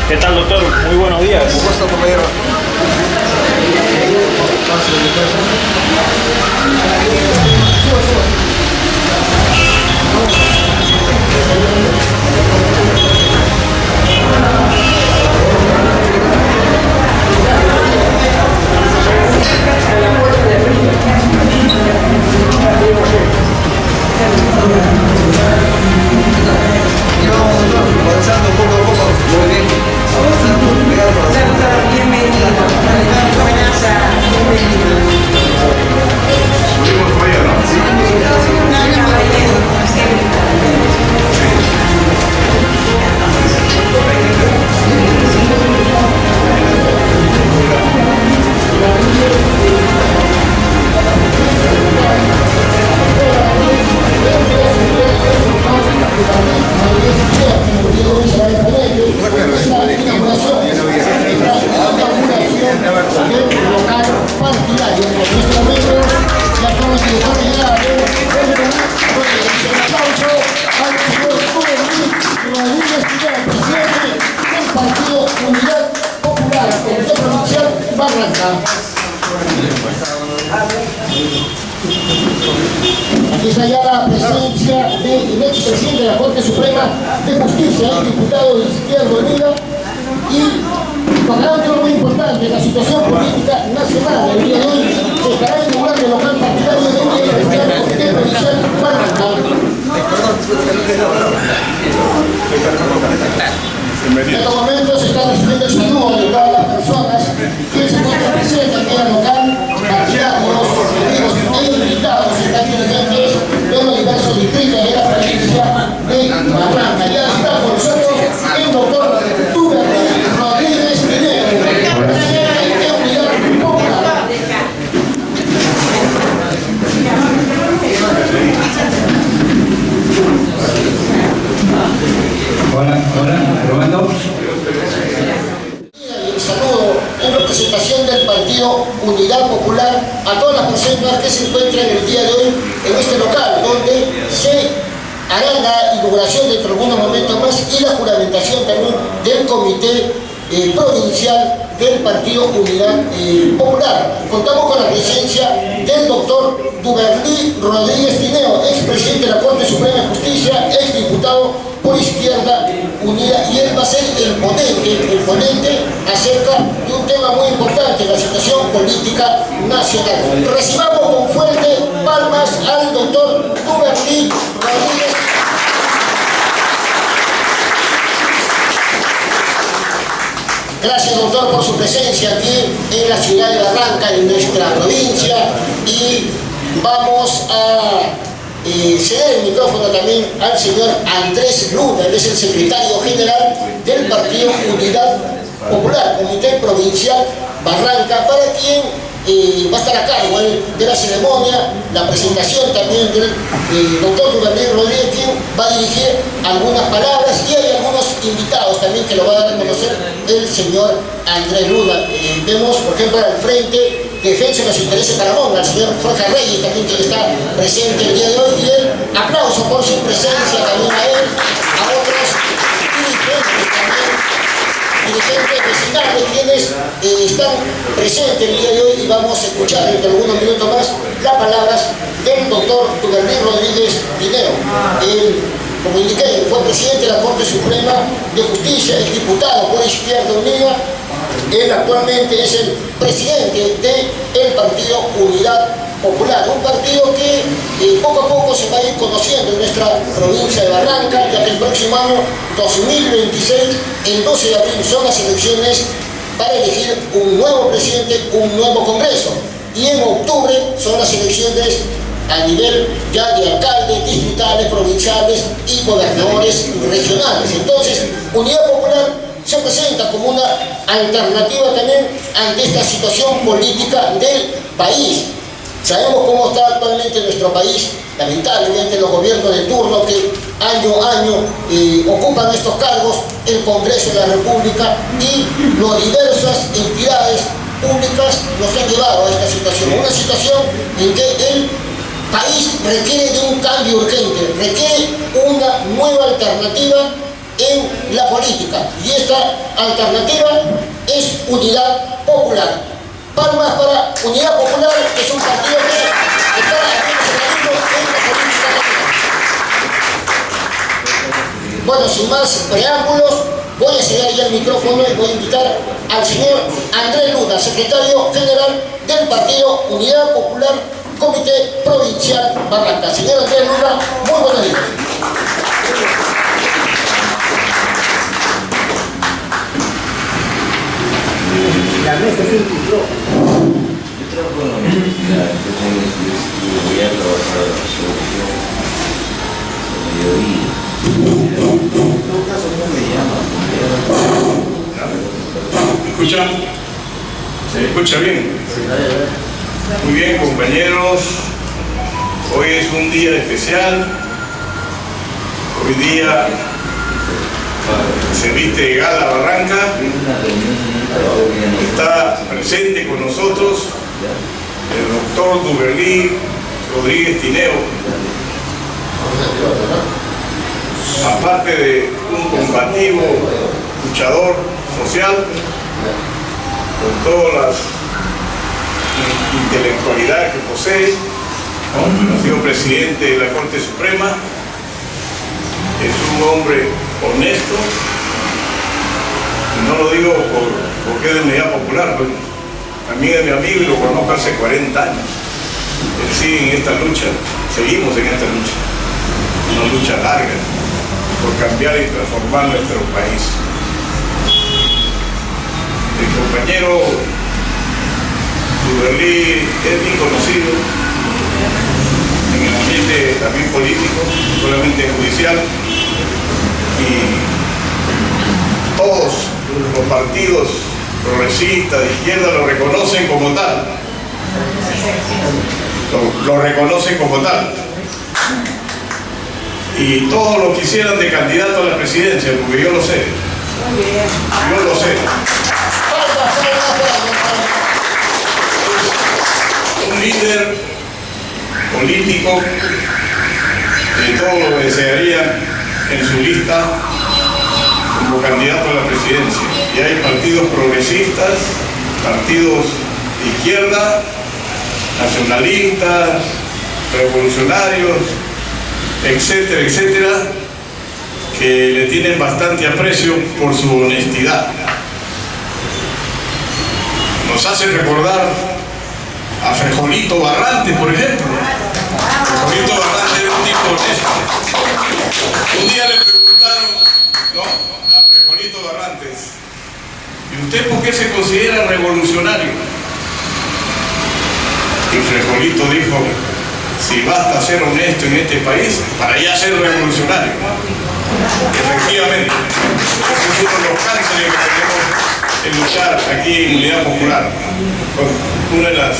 ¿Qué tal, doctor? Muy buenos días. ¿Cómo está, compañero? Avanzando poco a poco, muy bien, avanzando, Bienvenido. subimos por allá, ¿no? Sí. Aquí está ya la presencia del expresidente de la Corte Suprema de Justicia, el diputado de Izquierda Unida, y tocará un tema muy importante, la situación política nacional. El día de hoy se estará inaugurando el local partidario de Unidad del Comité Provincial Barranca. En estos momentos se está recibiendo el saludo de todas las personas que se encuentran presentes en el local, partidarios, amigos e invitados, están presentes de los diversos distritos de la provincia de Barranca. Ya está con nosotros el doctor Duberly Rodríguez Pinero, presidente de Unidad Popular. Hola, probando. Y un saludo en representación del Partido Unidad Popular a todas las personas que se encuentran el día de hoy en este local, donde se hará la inauguración dentro de algunos momentos más y la juramentación también del Comité Provincial del Partido Unidad Popular. Contamos con la presencia del doctor Duberly Rodríguez Tineo, expresidente de la Corte Suprema de Justicia, exdiputado por Izquierda Unida, y él va a ser el ponente acerca de un tema muy importante, la situación política nacional. Recibamos con fuerte palmas al doctor Duberly Rodríguez. Gracias, doctor, por su presencia aquí en la ciudad de Barranca, en nuestra provincia, y vamos a ceder el micrófono también al señor Andrés Luna. Él es el secretario general del Partido Unidad Popular, Comité Provincial Barranca, para quien va a estar a cargo de la ceremonia, la presentación también del doctor Duberly Rodríguez, quien va a dirigir algunas palabras, y hay algunos invitados también que lo va a dar a conocer el señor Andrés Luna. Vemos, por ejemplo, al frente Defensa de los Intereses Paramón, al señor Jorge Reyes también, que está presente el día de hoy, y el aplauso por su presencia también a él, a otros dirigentes también, dirigentes vecinales, quienes están presentes el día de hoy, y vamos a escuchar dentro de algunos minutos más las palabras del doctor Duberly Rodríguez Tineo. Como indiqué, fue presidente de la Corte Suprema de Justicia, es diputado por Izquierda Unida. Él actualmente es el presidente del Partido Unidad Popular, un partido que poco a poco se va a ir conociendo en nuestra provincia de Barranca, ya que el próximo año 2026, el 12 de abril, son las elecciones para elegir un nuevo presidente, un nuevo Congreso, y en octubre son las elecciones a nivel ya de alcaldes, distritales, provinciales y gobernadores regionales. Entonces, Unidad Popular se presenta como una alternativa también ante esta situación política del país. Sabemos cómo está actualmente nuestro país, lamentablemente los gobiernos de turno que año a año ocupan estos cargos, el Congreso de la República y las diversas entidades públicas nos han llevado a esta situación. Una situación en que el país requiere de un cambio urgente, requiere una nueva alternativa en la política. Y esta alternativa es Unidad Popular. Palmas para Unidad Popular, que es un partido que está haciendo en la política nacional. Bueno, sin más preámbulos, voy a ceder ya el micrófono y voy a invitar al señor Andrés Luna, secretario general del partido Unidad Popular, Comité Provincial Barranca. Señor Andrés Luna, muy buenos días. La mesa es un micrófono. Yo trabajo en la universidad, entonces voy a trabajar sobre mediodía. En todo caso no me llaman. ¿Me escuchan? ¿Se escucha bien? Muy bien, compañeros. Hoy es un día especial. Hoy día se viste de gala Barranca. Está presente con nosotros el doctor Duberlí Rodríguez Tineo, aparte de un combativo luchador social, con toda la intelectualidad que posee. Ha sido presidente de la Corte Suprema, es un hombre honesto. No lo digo porque es de Unidad Popular, pues, también es mi amigo y lo conozco hace 40 años. Él sigue en esta lucha, seguimos en esta lucha, una lucha larga por cambiar y transformar nuestro país. El compañero Duberlí es bien conocido en el ambiente también político, no solamente judicial, y todos los partidos progresistas de izquierda lo reconocen como tal. Lo reconocen como tal. Y todos lo quisieran de candidato a la presidencia, porque yo lo sé. Yo lo sé. Un líder político que todos lo desearían en su lista como candidato a la presidencia. Y hay partidos progresistas, partidos de izquierda, nacionalistas, revolucionarios, etcétera, etcétera, que le tienen bastante aprecio por su honestidad. Nos hace recordar a Frejolito Barrantes, por ejemplo. Frejolito Barrantes era un tipo honesto. Un día le preguntaron, a Frejolito Barrantes, ¿y usted por qué se considera revolucionario? Y Frejolito dijo, si basta ser honesto en este país, para ya ser revolucionario. Efectivamente, ese es uno de los cánceres que tenemos en luchar aquí en Unidad Popular. Uno de los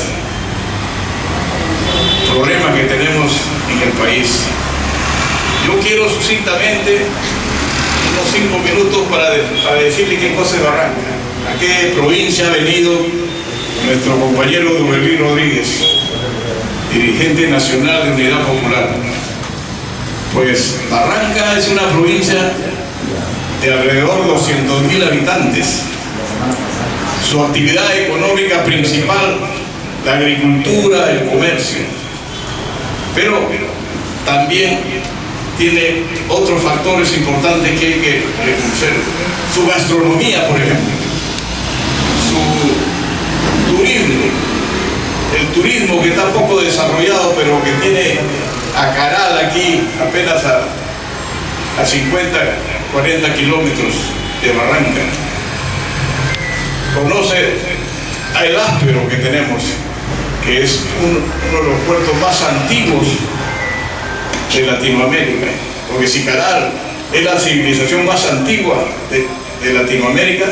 problemas que tenemos en el país. Yo quiero sucintamente unos 5 minutos para decirle qué cosa es Barranca, a qué provincia ha venido nuestro compañero Duberlí Rodríguez, dirigente nacional de Unidad Popular. Pues Barranca es una provincia de alrededor de 200.000 habitantes. Su actividad económica principal, la agricultura, el comercio. Pero también tiene otros factores importantes que hay que reconocer. Su gastronomía, por ejemplo. Su turismo. El turismo que está poco desarrollado, pero que tiene a Caral aquí, apenas a 50, 40 kilómetros de Barranca. Conoce a El Áspero que tenemos, que es uno de los puertos más antiguos de Latinoamérica, porque si Caral es la civilización más antigua de Latinoamérica,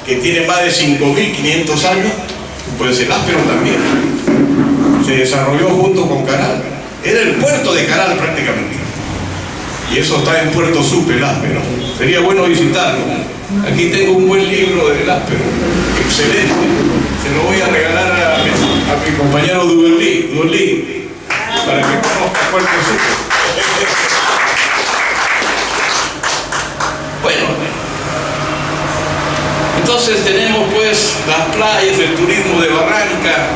que tiene más de 5.500 años, pues El Áspero también se desarrolló junto con Caral. Era el puerto de Caral prácticamente, y eso está en Puerto Supe, El Áspero. Sería bueno visitarlo. Aquí tengo un buen libro de El Áspero, excelente. Se lo voy a regalar a mi compañero Duberlí, para que conozca Puerto Supe. las playas, el turismo de Barranca,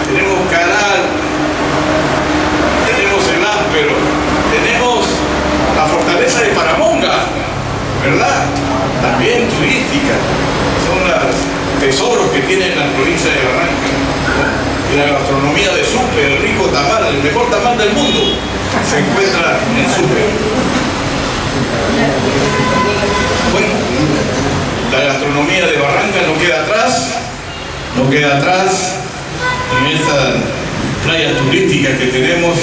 tenemos Caral, tenemos el Áspero, tenemos la fortaleza de Paramonga, ¿verdad? También turística, son los tesoros que tiene la provincia de Barranca, ¿no? Y la gastronomía de Supe, el rico tamal, el mejor tamal del mundo, se encuentra en Supe. Bueno, la gastronomía de Barranca no queda atrás en estas playas turísticas que tenemos,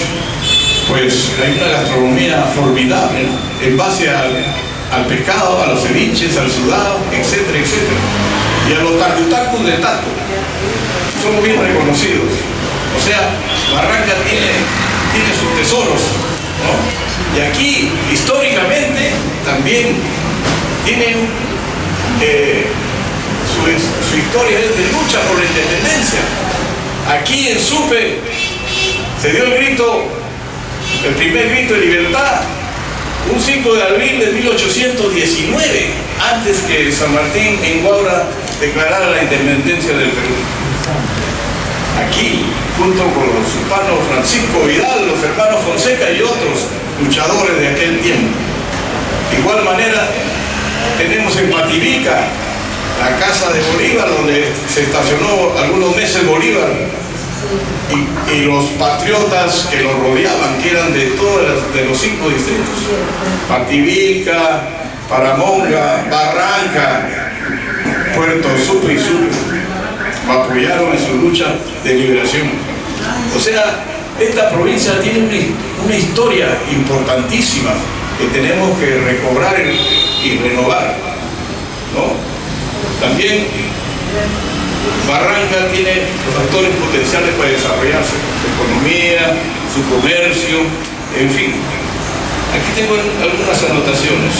pues hay una gastronomía formidable, ¿no? En base al pescado, a los ceviches, al sudado, etcétera, etcétera. Y a los tacutacus de Tato, somos bien reconocidos. O sea, Barranca tiene sus tesoros, ¿no? Y aquí, históricamente, también tiene su historia de lucha por la independencia. Aquí en Supe se dio el primer grito de libertad, un 5 de abril de 1819, antes que San Martín en Guaura declarara la independencia del Perú. Aquí, junto con los hermanos Francisco Vidal, los hermanos Fonseca y otros luchadores de aquel tiempo. De igual manera, tenemos en Pativica la casa de Bolívar, donde se estacionó algunos meses Bolívar, y los patriotas que lo rodeaban, que eran de los 5 distritos: Pativica, Paramonga, Barranca, Puerto Supe y Supe, apoyaron en su lucha de liberación. O sea, esta provincia tiene una historia importantísima que tenemos que recobrar y renovar, ¿no? También Barranca tiene los factores potenciales para desarrollarse, su economía, su comercio, en fin. Aquí tengo algunas anotaciones.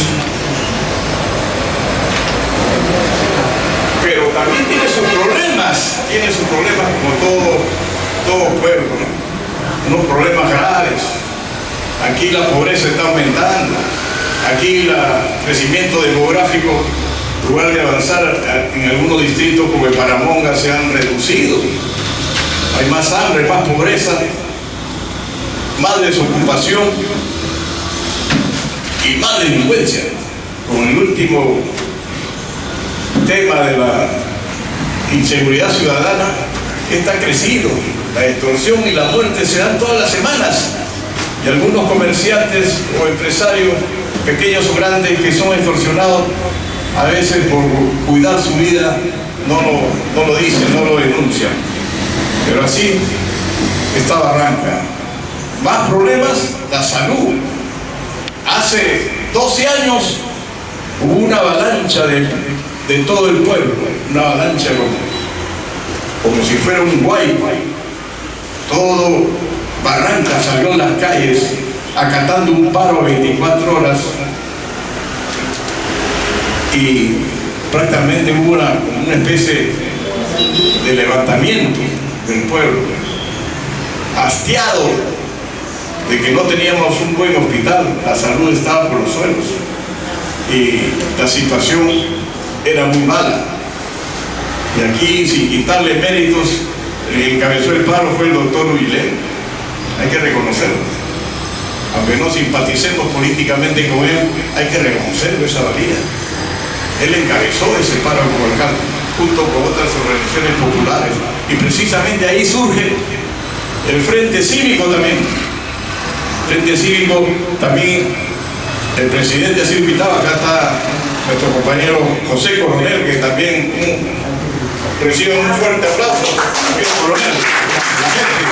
Pero también tiene sus problemas como todo pueblo, ¿no? Unos problemas graves. Aquí la pobreza está aumentando, aquí el crecimiento demográfico, en lugar de avanzar en algunos distritos como en Paramonga, se han reducido. Hay más hambre, más pobreza, más desocupación y más delincuencia. Con el último tema de la inseguridad ciudadana, está crecido. La extorsión y la muerte se dan todas las semanas. Y algunos comerciantes o empresarios, pequeños o grandes, que son extorsionados, a veces por cuidar su vida, no lo dicen, no lo denuncian. Pero así está Barranca. Más problemas, la salud. Hace 12 años hubo una avalancha de todo el pueblo, una avalancha como si fuera un guay. Todo Barranca salió en las calles acatando un paro 24 horas y prácticamente hubo una especie de levantamiento del pueblo, hastiado de que no teníamos un buen hospital, la salud estaba por los suelos y la situación era muy mala. Y aquí, sin quitarle méritos, el que encabezó el paro fue el doctor Huilén, hay que reconocerlo. Aunque no simpaticemos políticamente con él, hay que reconocerlo, esa valía. Él encabezó ese paro como alcalde, junto con otras organizaciones populares, y precisamente ahí surge el Frente Cívico también. Frente Cívico también, el presidente ha sido invitado, acá está nuestro compañero José Coronel, que también recibe un fuerte aplauso. También Coronel, la gente.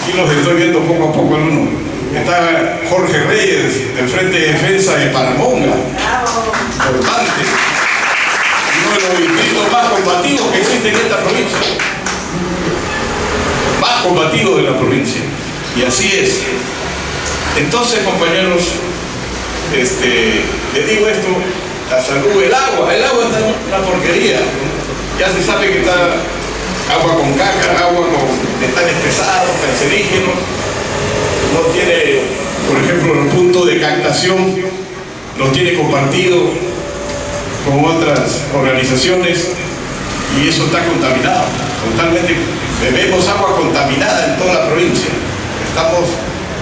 Aquí los estoy viendo poco a poco el uno. Está Jorge Reyes, del Frente de Defensa de Paramonga, importante, uno de los distritos más combativos que existe en esta provincia, más combativo de la provincia, y así es. Entonces, compañeros, les digo esto: la salud, el agua está una porquería. Ya se sabe que está agua con caca, agua con metales pesados, cancerígenos. No tiene, por ejemplo, el punto de captación, no tiene compartido. con otras organizaciones y eso está contaminado, totalmente. Bebemos agua contaminada en toda la provincia, estamos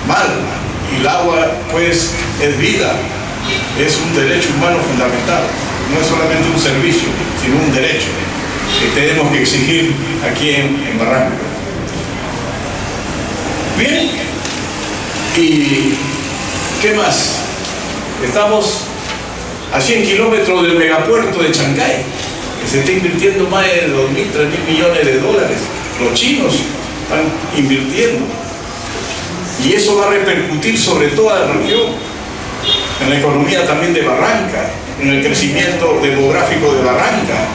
mal y el agua pues es vida, es un derecho humano fundamental, no es solamente un servicio, sino un derecho que tenemos que exigir aquí en Barranca. Bien, ¿y qué más? Estamos a 100 kilómetros del megapuerto de Chancay, que se está invirtiendo más de 2.000, 3.000 millones de dólares. Los chinos están invirtiendo. Y eso va a repercutir sobre toda la región, en la economía también de Barranca, en el crecimiento demográfico de Barranca,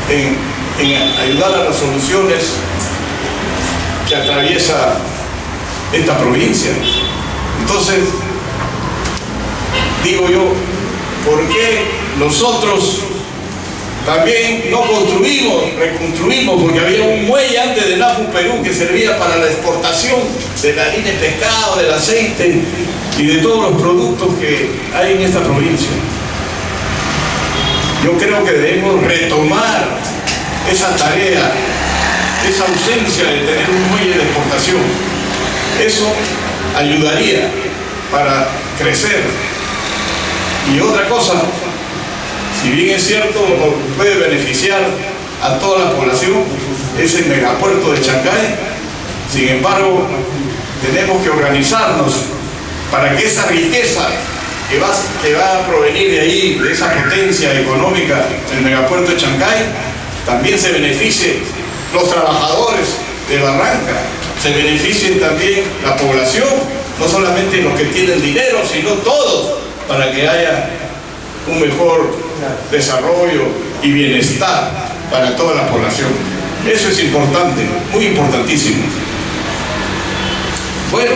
en ayudar a las soluciones que atraviesa esta provincia. Entonces, digo yo, ¿por qué nosotros también no construimos, reconstruimos? Porque había un muelle antes de Nafu, Perú, que servía para la exportación de la harina de pescado, del aceite y de todos los productos que hay en esta provincia. Yo creo que debemos retomar esa tarea, esa ausencia de tener un muelle de exportación. Eso ayudaría para crecer. Y otra cosa, si bien es cierto, nos puede beneficiar a toda la población, es el megapuerto de Chancay. Sin embargo, tenemos que organizarnos para que esa riqueza que va a provenir de ahí, de esa potencia económica del megapuerto de Chancay, también se beneficie los trabajadores de Barranca, se beneficien también la población, no solamente los que tienen dinero, sino todos, para que haya un mejor desarrollo y bienestar para toda la población. Eso es importante, muy importantísimo. Bueno,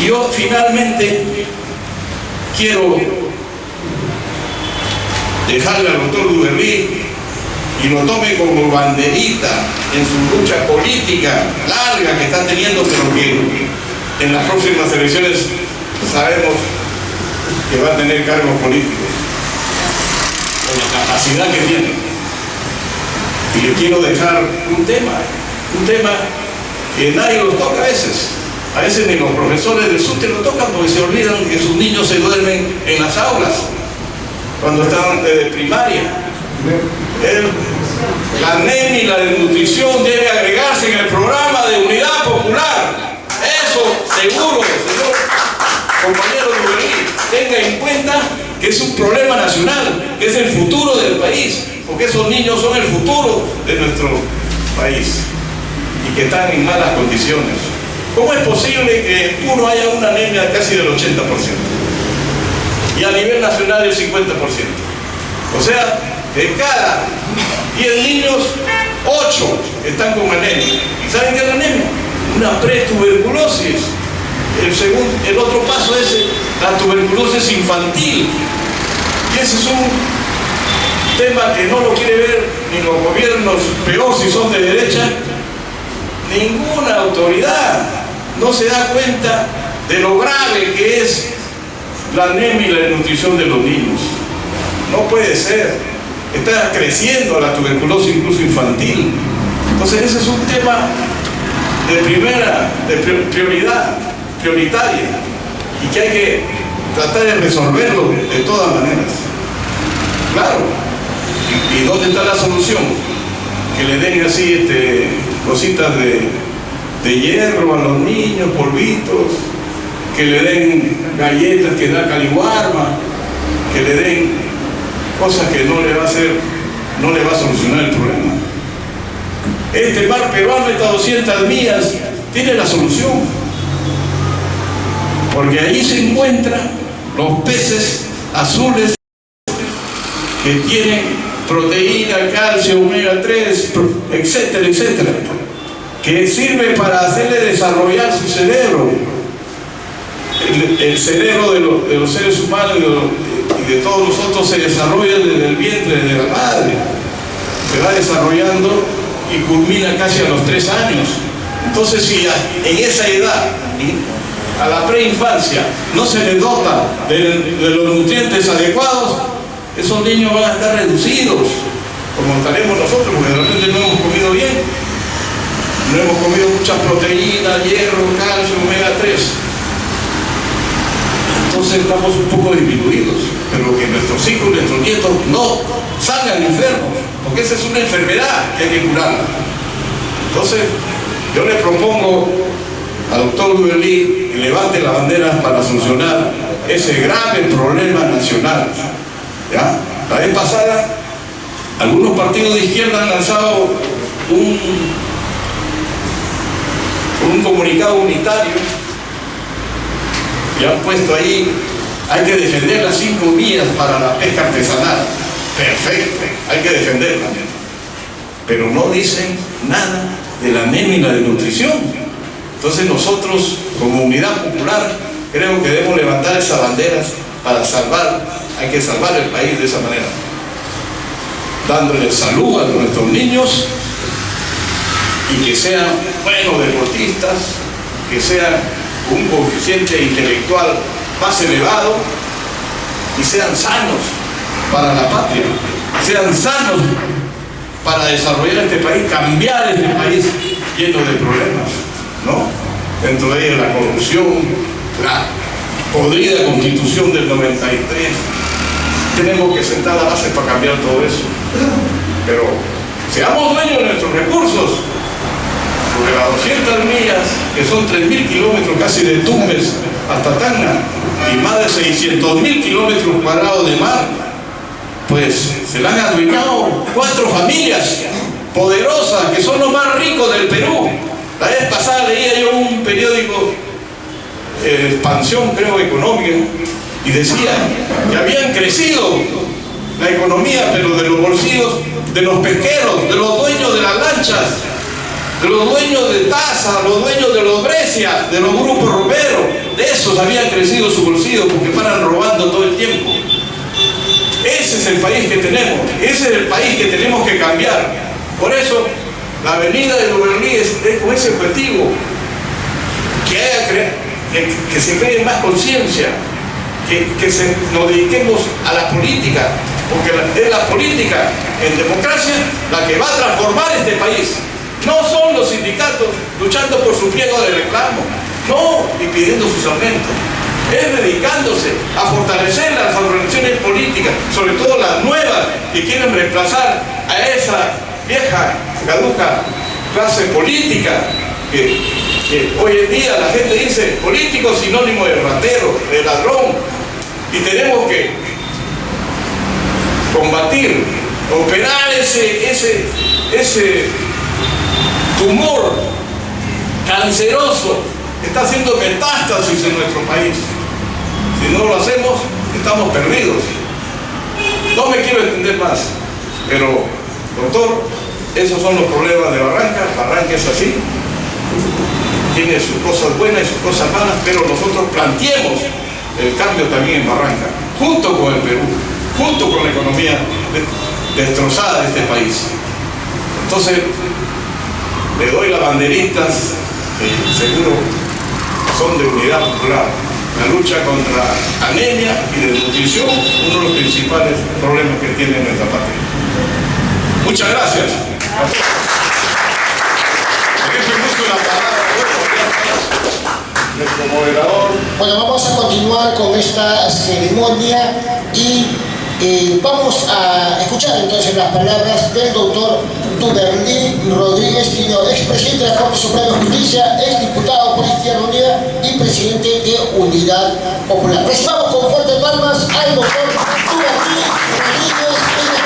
yo finalmente quiero dejarle al doctor Duverly y lo tome como banderita en su lucha política larga que está teniendo, pero que en las próximas elecciones sabemos que va a tener cargos políticos, con la capacidad que tiene. Y le quiero dejar un tema que nadie los toca a veces ni los profesores del SUTE lo tocan porque se olvidan que sus niños se duermen en las aulas cuando están de primaria. La anemia y la desnutrición debe agregarse en el programa de unidad popular. Eso seguro, señor compañero Duverly, tenga en cuenta que es un problema nacional, que es el futuro del país, porque esos niños son el futuro de nuestro país y que están en malas condiciones. ¿Cómo es posible que uno haya una anemia casi del 80%? Y a nivel nacional el 50%. O sea, de cada 10 niños, 8 están con anemia. ¿Y saben qué es la anemia? Una pretuberculosis. El otro paso es la tuberculosis infantil. Y ese es un tema que no lo quiere ver ni los gobiernos, peor si son de derecha, ninguna autoridad. No se da cuenta de lo grave que es la anemia y la desnutrición de los niños. No puede ser. Está creciendo la tuberculosis incluso infantil. Entonces ese es un tema de prioritaria, y que hay que tratar de resolverlo de todas maneras. Claro. ¿Y dónde está la solución? Que le den así cositas de hierro a los niños, polvitos, que le den galletas que da Caliwarma, que le den cosas que no le va a solucionar el problema. Este mar peruano, estas 200 millas, tiene la solución, porque allí se encuentran los peces azules que tienen proteína, calcio, omega 3, etcétera, etcétera, que sirve para hacerle desarrollar su cerebro. El cerebro de los seres humanos y de todos nosotros se desarrolla desde el vientre de la madre, se va desarrollando y culmina casi a los 3 años. Entonces, si en esa edad, a la preinfancia, no se le dota de los nutrientes adecuados, esos niños van a estar reducidos, como estaremos nosotros, porque de repente no hemos comido bien. No hemos comido muchas proteínas, hierro, calcio, omega 3. Entonces estamos un poco disminuidos, pero que nuestros hijos, nuestros nietos no salgan enfermos, porque esa es una enfermedad que hay que curarla. Entonces, yo le propongo al doctor Duverly que levante la bandera para solucionar ese grave problema nacional. ¿Ya? La vez pasada, algunos partidos de izquierda han lanzado un comunicado unitario y han puesto ahí: hay que defender las 5 vías para la pesca artesanal. Perfecto, hay que defenderla, pero no dicen nada de la anemia y la desnutrición. Entonces nosotros, como Unidad Popular, creo que debemos levantar esas banderas para salvar, hay que salvar el país de esa manera, dándole salud a nuestros niños y que sean buenos deportistas, que sean un coeficiente intelectual más elevado y sean sanos para la patria, sean sanos para desarrollar este país, cambiar este país lleno de problemas, ¿no? Dentro de ellos la corrupción, la podrida constitución del 93. Tenemos que sentar la base para cambiar todo eso, pero seamos dueños de nuestros recursos, porque las 200 millas, que son 3.000 kilómetros casi de Tumbes hasta Tacna, y más de 600.000 kilómetros cuadrados de mar, pues se la han adueñado 4 familias poderosas, que son los más ricos del Perú. La vez pasada leía yo un periódico, Expansión, creo, económica, y decía que habían crecido la economía, pero de los bolsillos de los pesqueros, de los dueños de las lanchas, de los dueños de Taza, los dueños de los Brescia, de los grupos Romero. De esos habían crecido su bolsillo, porque paran robando todo el tiempo. Ese es el país que tenemos, ese es el país que tenemos que cambiar. Por eso la avenida de Duverly es con ese objetivo, que se cree más conciencia, que nos dediquemos a la política, porque es la política en democracia la que va a transformar este país. No son los sindicatos luchando por su pliego de reclamo, no, y pidiendo sus aumentos. Es dedicándose a fortalecer las organizaciones políticas, sobre todo las nuevas que quieren reemplazar a esa vieja, caduca clase política que hoy en día la gente dice político sinónimo de ratero, de ladrón, y tenemos que combatir, operar ese tumor canceroso que está haciendo metástasis en nuestro país. Si no lo hacemos, estamos perdidos. No me quiero extender más, pero, doctor, esos son los problemas de Barranca. Barranca es así, tiene sus cosas buenas y sus cosas malas, pero nosotros planteemos el cambio también en Barranca, junto con el Perú, junto con la economía destrozada de este país. Entonces, le doy las banderitas, seguro son de Unidad Popular. La lucha contra anemia y desnutrición, uno de los principales problemas que tiene nuestra patria. Muchas gracias. Nuestro moderador. Bueno, vamos a continuar con esta ceremonia y vamos a escuchar entonces las palabras del doctor Duverly Rodríguez Tino, expresidente de la Corte Suprema de Justicia, exdiputado por Izquierda Unida y presidente de Unidad Popular. Recibamos con fuertes palmas al doctor Duverly Rodríguez Tino.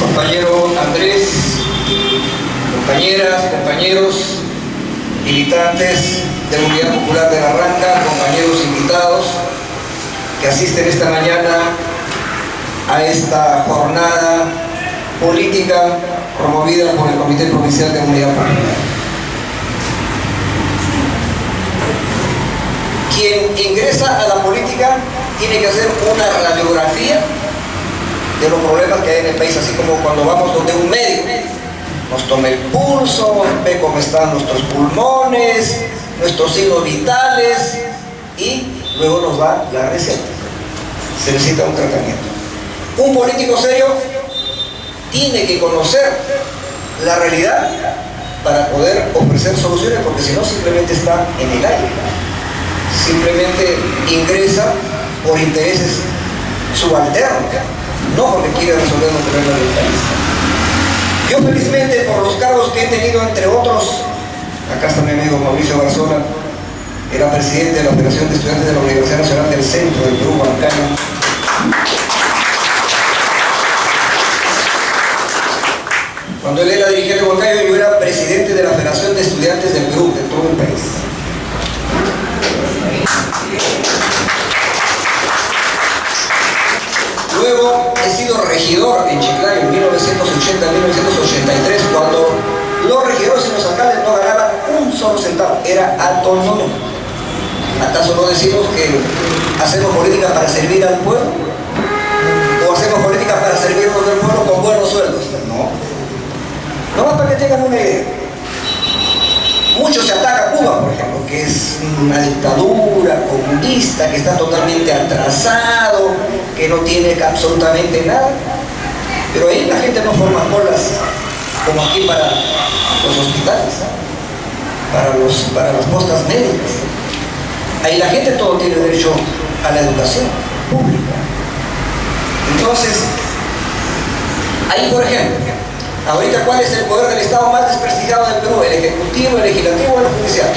Compañero Andrés, compañeras, compañeros, militantes de la Unidad Popular de Barranca, compañeros invitados que asisten esta mañana a esta jornada política promovida por el Comité Provincial de Unidad Popular. Quien ingresa a la política tiene que hacer una radiografía de los problemas que hay en el país, así como cuando vamos donde un médico nos toma el pulso, ve cómo están nuestros pulmones, nuestros signos vitales y luego nos da la receta. Se necesita un tratamiento. Un político serio tiene que conocer la realidad para poder ofrecer soluciones, porque si no simplemente está en el aire, simplemente ingresa por intereses subalternos, no porque quiere resolver los problemas del país. Yo felizmente, por los cargos que he tenido, entre otros, acá está mi amigo Mauricio Barzola, era presidente de la Federación de Estudiantes de la Universidad Nacional del Centro del Perú, Huancayo. Cuando él era dirigente de Huancayo, yo era presidente de la Federación de Estudiantes del Perú, de todo el país. Luego he sido regidor en Chiclayo en 1980-1983, cuando los regidores y los alcaldes no ganaban un solo centavo, era autónomo. ¿Acaso no decimos que hacemos política para servir al pueblo? ¿O hacemos política para servirnos del pueblo con buenos sueldos? No. No más para que tengan una idea. Mucho se ataca a Cuba, por ejemplo, que es una dictadura comunista, que está totalmente atrasado, que no tiene absolutamente nada. Pero ahí la gente no forma colas como aquí para los hospitales, para las postas médicas. Ahí la gente todo tiene derecho a la educación pública. Entonces, ahí por ejemplo, ahorita, ¿cuál es el poder del Estado más desprestigiado del Perú? ¿El Ejecutivo, el Legislativo o el Judicial?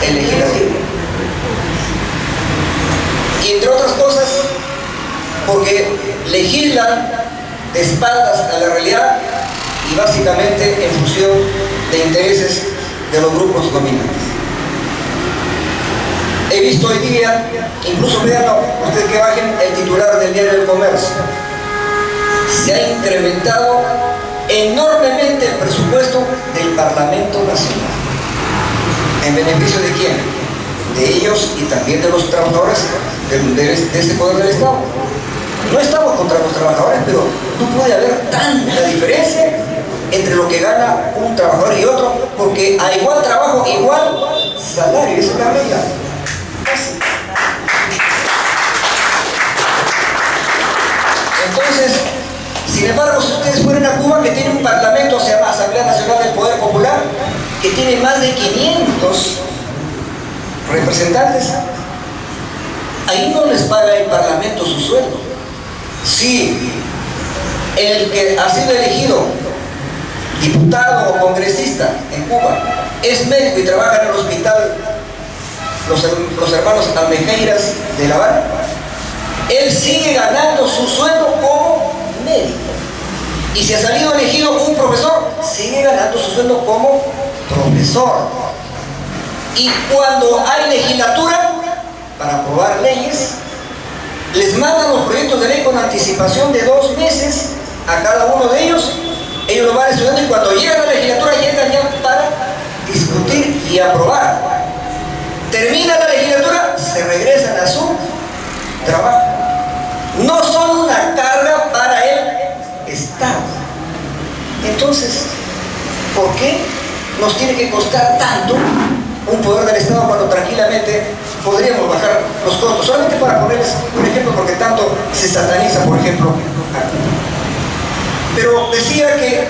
El Legislativo. Y entre otras cosas, porque legislan de espaldas a la realidad y básicamente en función de intereses de los grupos dominantes. He visto hoy día, incluso vean ustedes que bajen el titular del Diario del Comercio, se ha incrementado enormemente el presupuesto del Parlamento Nacional. ¿En beneficio de quién? De ellos y también de los trabajadores de este poder del Estado. No estamos contra los trabajadores, pero no puede haber tanta diferencia entre lo que gana un trabajador y otro, porque a igual trabajo, igual salario. Esa es la regla. Entonces, sin embargo, si ustedes fueran a Cuba, que tiene un parlamento, se llama Asamblea Nacional del Poder Popular, que tiene más de 500 representantes, ahí no les paga el parlamento su sueldo. Si el que ha sido elegido diputado o congresista en Cuba es médico y trabaja en el hospital los hermanos Almejeiras de La Habana, él sigue ganando su sueldo como médico. Y si ha salido elegido un profesor, sigue ganando su sueldo como profesor. Y cuando hay legislatura para aprobar leyes, les mandan los proyectos de ley con anticipación de 2 meses a cada uno de ellos. Ellos lo van estudiando y cuando llegan a la legislatura llegan ya para discutir y aprobar. Termina la legislatura, se regresan a su trabajo. No son una carga para el Estado. Entonces, ¿por qué nos tiene que costar tanto un poder del Estado cuando tranquilamente podríamos bajar los costos? Solamente para ponerles un ejemplo, porque tanto se sataniza, por ejemplo, aquí. Pero decía que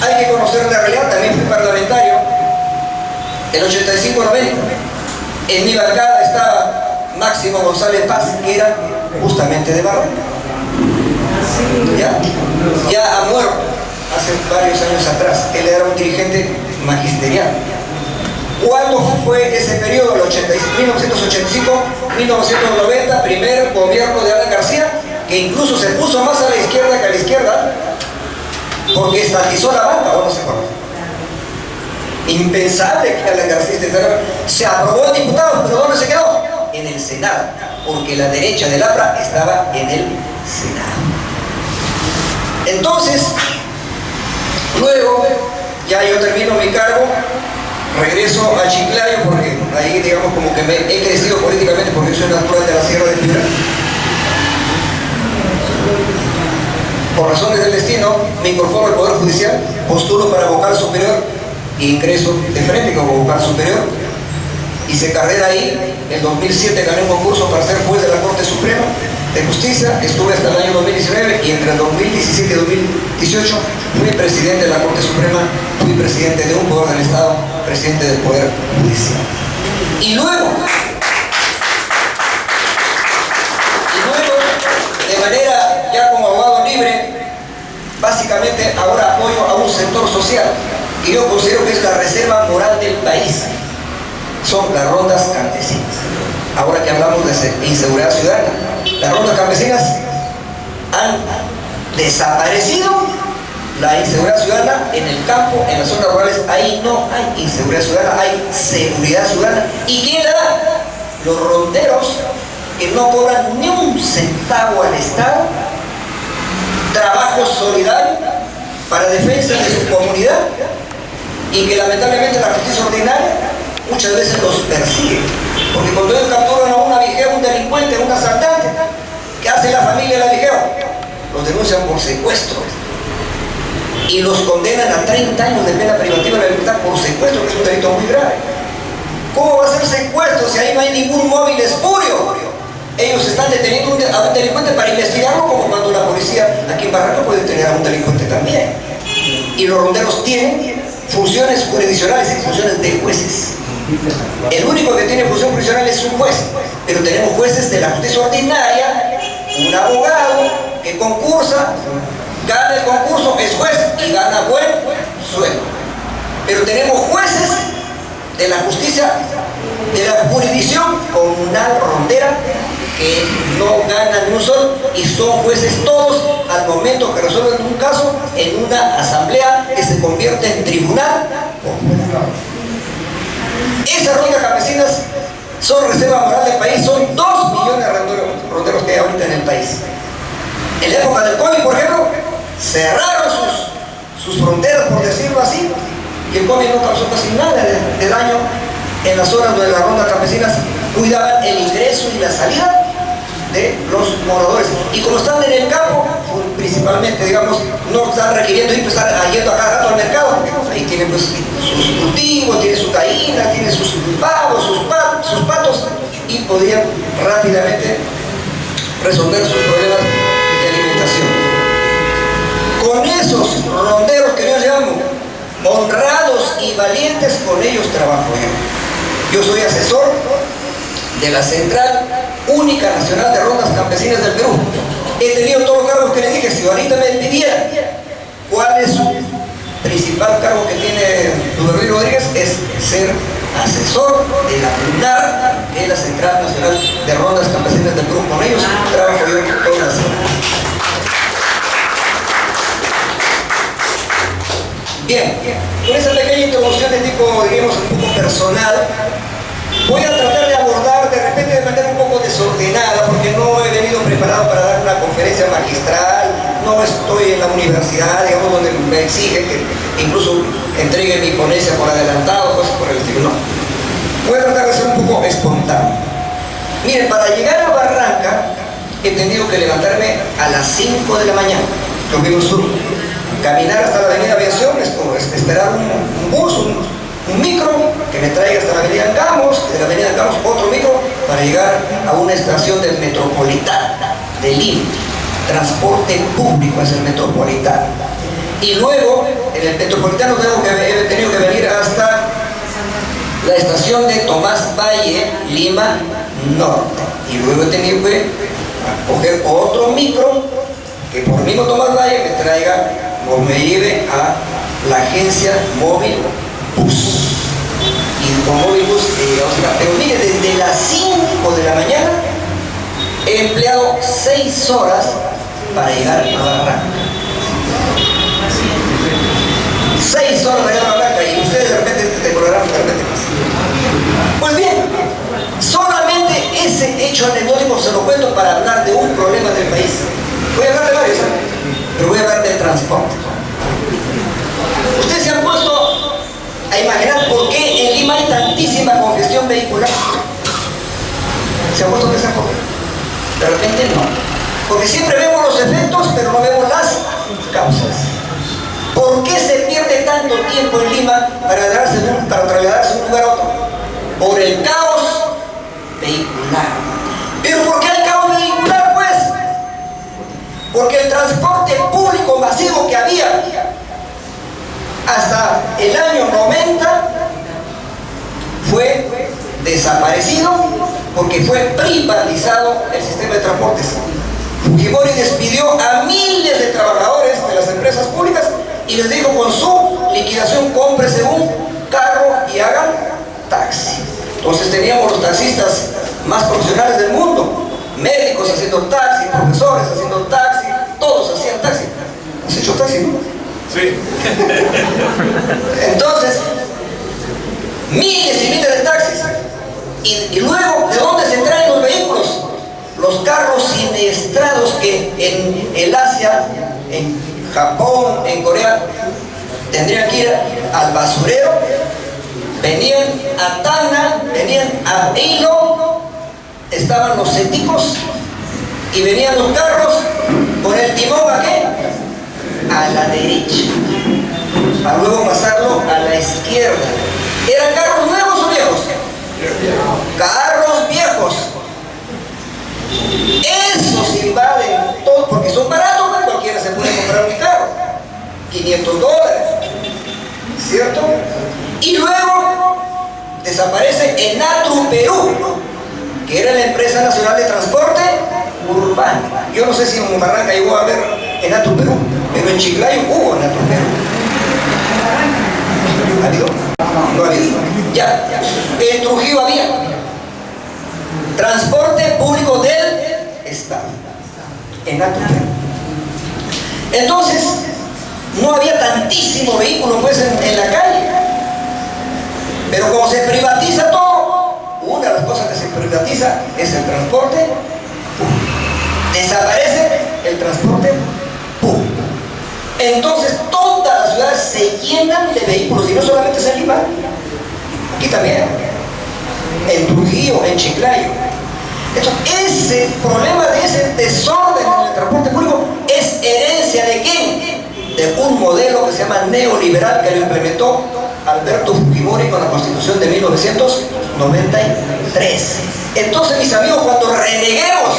hay que conocer la realidad. También fui parlamentario el 85-90. En mi bancada estaba Máximo González Paz, que era justamente de Barranca. Ya ha muerto hace varios años atrás. Él era un dirigente magisterial. ¿Cuándo fue ese periodo? El 1985-1990, primer gobierno de Alan García, que incluso se puso más a la izquierda que a la izquierda, porque estatizó la banca, ¿o no se acuerda? Impensable que Alan García se aprobó en diputados, pero ¿dónde se quedó? En el Senado, porque la derecha del APRA estaba en el Senado. Entonces, luego, ya yo termino mi cargo, regreso a Chiclayo, porque ahí digamos como que he crecido políticamente, porque yo soy natural de la Sierra de Piura. Por razones del destino, me incorporo al Poder Judicial, postulo para vocal superior ingreso de frente como vocal superior. Hice carrera ahí. En 2007 gané un concurso para ser juez de la Corte Suprema de Justicia. Estuve hasta el año 2019 y entre el 2017 y 2018 fui presidente de la Corte Suprema, fui presidente de un poder del Estado, presidente del Poder Judicial. Y luego, de manera ya como abogado libre, básicamente ahora apoyo a un sector social que yo considero que es la reserva moral del país. Son las rondas campesinas. Ahora que hablamos de inseguridad ciudadana, las rondas campesinas han desaparecido la inseguridad ciudadana en el campo, en las zonas rurales. Ahí no hay inseguridad ciudadana, hay seguridad ciudadana. ¿Y quién la da? Los ronderos, que no cobran ni un centavo al Estado, trabajo solidario para defensa de su comunidad, y que lamentablemente la justicia ordinaria muchas veces los persigue, porque cuando ellos capturan a un avijeo, un delincuente, un asaltante, ¿qué hace la familia del avijeo? Los denuncian por secuestro y los condenan a 30 años de pena privativa de libertad por secuestro, que es un delito muy grave. ¿Cómo va a ser secuestro si ahí no hay ningún móvil espurio? Ellos están deteniendo a un delincuente para investigarlo, como cuando la policía aquí en Barranca puede detener a un delincuente también. Y los ronderos tienen funciones jurisdiccionales y funciones de jueces. El único que tiene función jurisdiccional es un juez, pero tenemos jueces de la justicia ordinaria, un abogado que concursa, gana el concurso, es juez y gana buen sueldo. Pero tenemos jueces de la justicia, de la jurisdicción comunal rondera, que no ganan ni un sol y son jueces todos al momento que resuelven un caso en una asamblea que se convierte en tribunal popular. Esas rondas campesinas son reserva moral del país, son 2 millones de ronderos que hay ahorita en el país. En la época del COVID, por ejemplo, cerraron sus fronteras, por decirlo así, y el COVID no causó casi nada de daño en las zonas donde las rondas campesinas cuidaban el ingreso y la salida de los moradores. Y como están en el campo, principalmente, digamos, no están requiriendo ir, pues, estar yendo a cada rato al mercado, porque ahí tienen pues sus cultivos, tienen su taína, tienen sus pavos, sus patos, y podían rápidamente resolver sus problemas de alimentación. Con esos ronderos que yo llamo honrados y valientes, con ellos trabajo yo. Yo soy asesor de la Central Única Nacional de Rondas Campesinas del Perú. He tenido todos los cargos que le dije. Si ahorita me pidiera cuál es su principal cargo que tiene Duberly Rodríguez, es ser asesor de la UNAR, que es la Central Nacional de Rondas Campesinas del Perú. Con ellos trabajo yo todas las semanas. Bien, con esa pequeña introducción de tipo, diríamos, un poco personal, voy a tratar de abordar de repente de manera un poco desordenada, porque no he venido preparado para dar una conferencia magistral, no estoy en la universidad, digamos, donde me exigen que incluso entregue mi ponencia por adelantado, cosas por el estilo. No. Voy a tratar de ser un poco espontáneo. Miren, para llegar a Barranca he tenido que levantarme a las 5 de la mañana. Yo vivo en sur. Caminar hasta la avenida Aviación, esperar un bus, un micro que me traiga hasta la avenida Angamos, de la avenida Angamos otro micro para llegar a una estación del Metropolitano de Lima. Transporte público es el Metropolitano. Y luego en el Metropolitano he tenido que venir hasta la estación de Tomás Valle, Lima Norte. Y luego he tenido que coger otro micro que por mismo Tomás Valle me traiga o me lleve a la agencia Móvil Bus. Y con Móvil Bus, pero mire, desde las 5 de la mañana he empleado 6 horas para llegar a Barranca. 6 horas para llegar a Barranca, y ustedes de repente te cobrarán de repente más. Pues bien, solamente ese hecho anecdótico se lo cuento para hablar de un problema del país. Voy a hablar de varios, pero voy a hablar del transporte. Ustedes se han puesto a imaginar por qué en Lima hay tantísima congestión vehicular. ¿Se han puesto a pensar por qué? De repente no. Porque siempre vemos los efectos, pero no vemos las causas. ¿Por qué se pierde tanto tiempo en Lima para trasladarse de un lugar a otro? Por el caos vehicular. ¿Pero por qué hay caos vehicular, pues? Porque el transporte público masivo que había hasta el año 90 fue desaparecido porque fue privatizado el sistema de transportes. Fujimori despidió a miles de trabajadores de las empresas públicas y les dijo: con su liquidación cómprese un carro y hagan taxi. Entonces teníamos los taxistas más profesionales del mundo, médicos haciendo taxi, profesores haciendo taxi, todos hacían taxi. ¿Has hecho taxi, no? Sí. Entonces, miles y miles de taxis. Y luego, ¿de dónde se traen los vehículos? Los carros siniestrados que en el Asia, en Japón, en Corea, tendrían que ir al basurero. Venían a Tacna, venían a Hilo, estaban los céticos y venían los carros con el timón ¿a qué? A la derecha, para luego pasarlo a la izquierda. ¿Eran carros nuevos o viejos? Carros viejos. Esos invaden todo porque son baratos, ¿no? Cualquiera se puede comprar un carro, $500, ¿cierto? Y luego desaparece Enatru Perú, que era la empresa nacional de transporte urbano. Yo no sé si en Barranca llegó a ver Enatru Perú, pero en Chiclayo hubo Enatru Perú. ¿Ha habido? No ha habido. Ya. En Trujillo había transporte público del Estado. Enatru Perú. Entonces, no había tantísimo vehículo pues en la calle. Pero como se privatiza todo, una de las cosas que se privatiza es el transporte público. Desaparece el transporte público. Entonces todas las ciudades se llenan de vehículos, y no solamente es en Lima, aquí también, en Trujillo, en Chiclayo. Entonces, ese problema de ese desorden en el transporte público es herencia ¿de quién? De un modelo que se llama neoliberal, que lo implementó Alberto Fujimori con la Constitución de 1993. Entonces, mis amigos, cuando reneguemos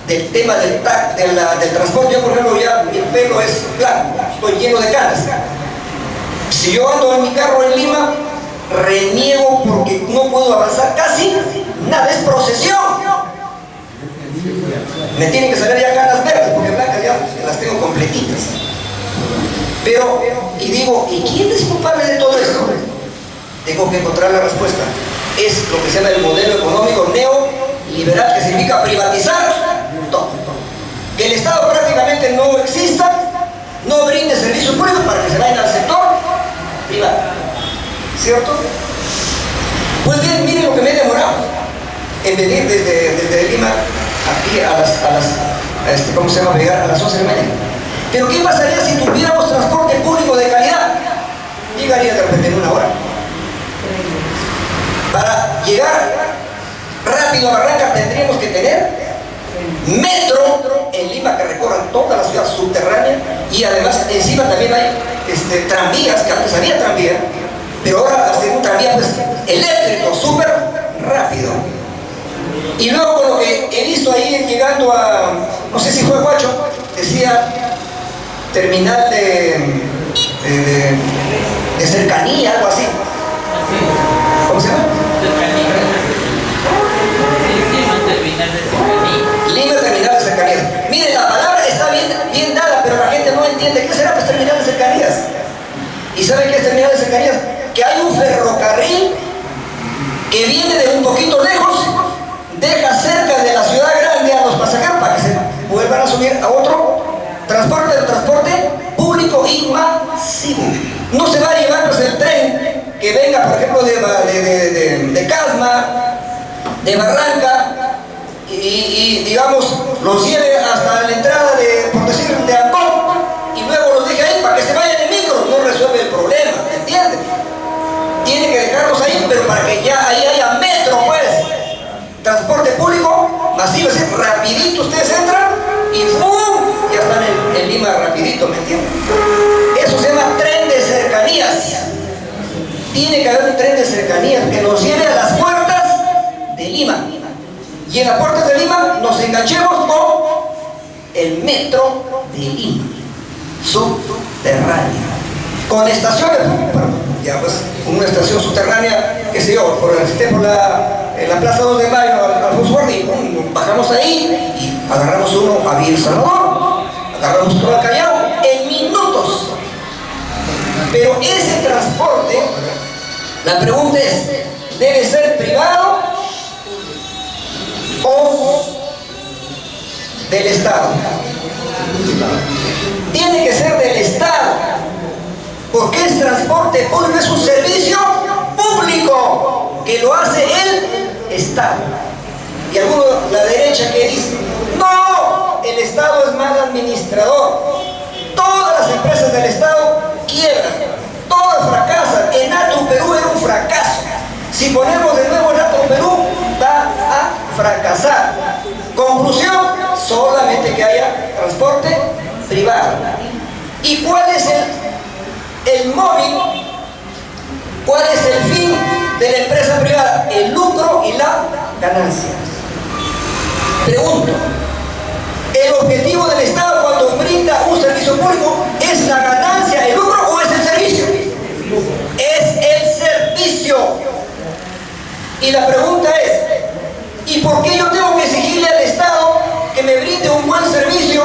del tema del transporte, yo por ejemplo ya mi pelo es blanco, estoy lleno de canas. Si yo ando en mi carro en Lima, reniego porque no puedo avanzar casi nada, es procesión. Me tienen que salir ya canas verdes, porque blancas ya las tengo completitas. Pero, y digo, ¿y quién es culpable de todo esto? Tengo que encontrar la respuesta. Es lo que se llama el modelo económico neoliberal, que significa privatizar todo. Que el Estado prácticamente no exista, no brinde servicios públicos para que se vayan al sector privado. ¿Cierto? Pues bien, miren lo que me he demorado en venir desde Lima aquí a las ¿cómo se llama? Llegar a las 11 de la mañana. Pero ¿qué pasaría si tuviéramos transporte público de calidad? Llegaría de repente en una hora. Para llegar rápido a Barranca tendríamos que tener metro en Lima que recorran toda la ciudad subterránea, y además encima también hay tranvías, que antes había tranvía, pero ahora hacen un tranvía pues eléctrico, súper rápido. Y luego con lo que he visto ahí llegando a, no sé si fue Huacho, decía terminal de cercanía, algo así. ¿Cómo se llama? Lima terminal de cercanías. Miren, la palabra está bien dada, pero la gente no entiende. ¿Qué será pues terminal de cercanías? ¿Y saben qué es terminal de cercanías? Que hay un ferrocarril que viene de un poquito lejos, deja cerca de la ciudad grande a los pasajeros para que se vuelvan a subir a otro transporte público y masivo. No se va a llevar pues el tren que venga, por ejemplo, de Casma, de Barranca, y digamos, los lleve hasta la entrada por decir, de Ancón, y luego los deje ahí para que se vayan en micro. No resuelve el problema, ¿entienden? Tiene que dejarlos ahí, pero para que ya ahí haya metro, pues, transporte público masivo, es decir, rapidito ustedes entran y ¡pum! Ya están en Lima rapidito, ¿me entienden? Eso se cercanías. Tiene que haber un tren de cercanías que nos lleve a las puertas de Lima. Y en las puertas de Lima nos enganchemos con el metro de Lima, subterránea, con estaciones, ya pues, una estación subterránea, qué sé yo, en la Plaza 2 de Mayo, Alfonso Guardi, bajamos ahí y agarramos uno a Villa El Salvador, agarramos todo al Callao, en minutos. Pero ese transporte, la pregunta es, ¿debe ser privado o del Estado? Tiene que ser del Estado, porque es transporte público, es un servicio público que lo hace el Estado. Y algunos, la derecha, que dice, no, el Estado es mal administrador, todas las empresas del Estado quiebran, todas fracasan. Enatrum Perú era un fracaso. Si ponemos de nuevo Enatrum Perú, va a fracasar. Conclusión, solamente que haya transporte privado. ¿Y cuál es el móvil? ¿Cuál es el fin de la empresa privada? El lucro y la ganancia. Pregunto, ¿el objetivo del Estado cuando brinda un servicio público es la ganancia, el lucro o es el servicio? Es el servicio. Y la pregunta es, ¿y por qué yo tengo que exigirle al Estado que me brinde un buen servicio?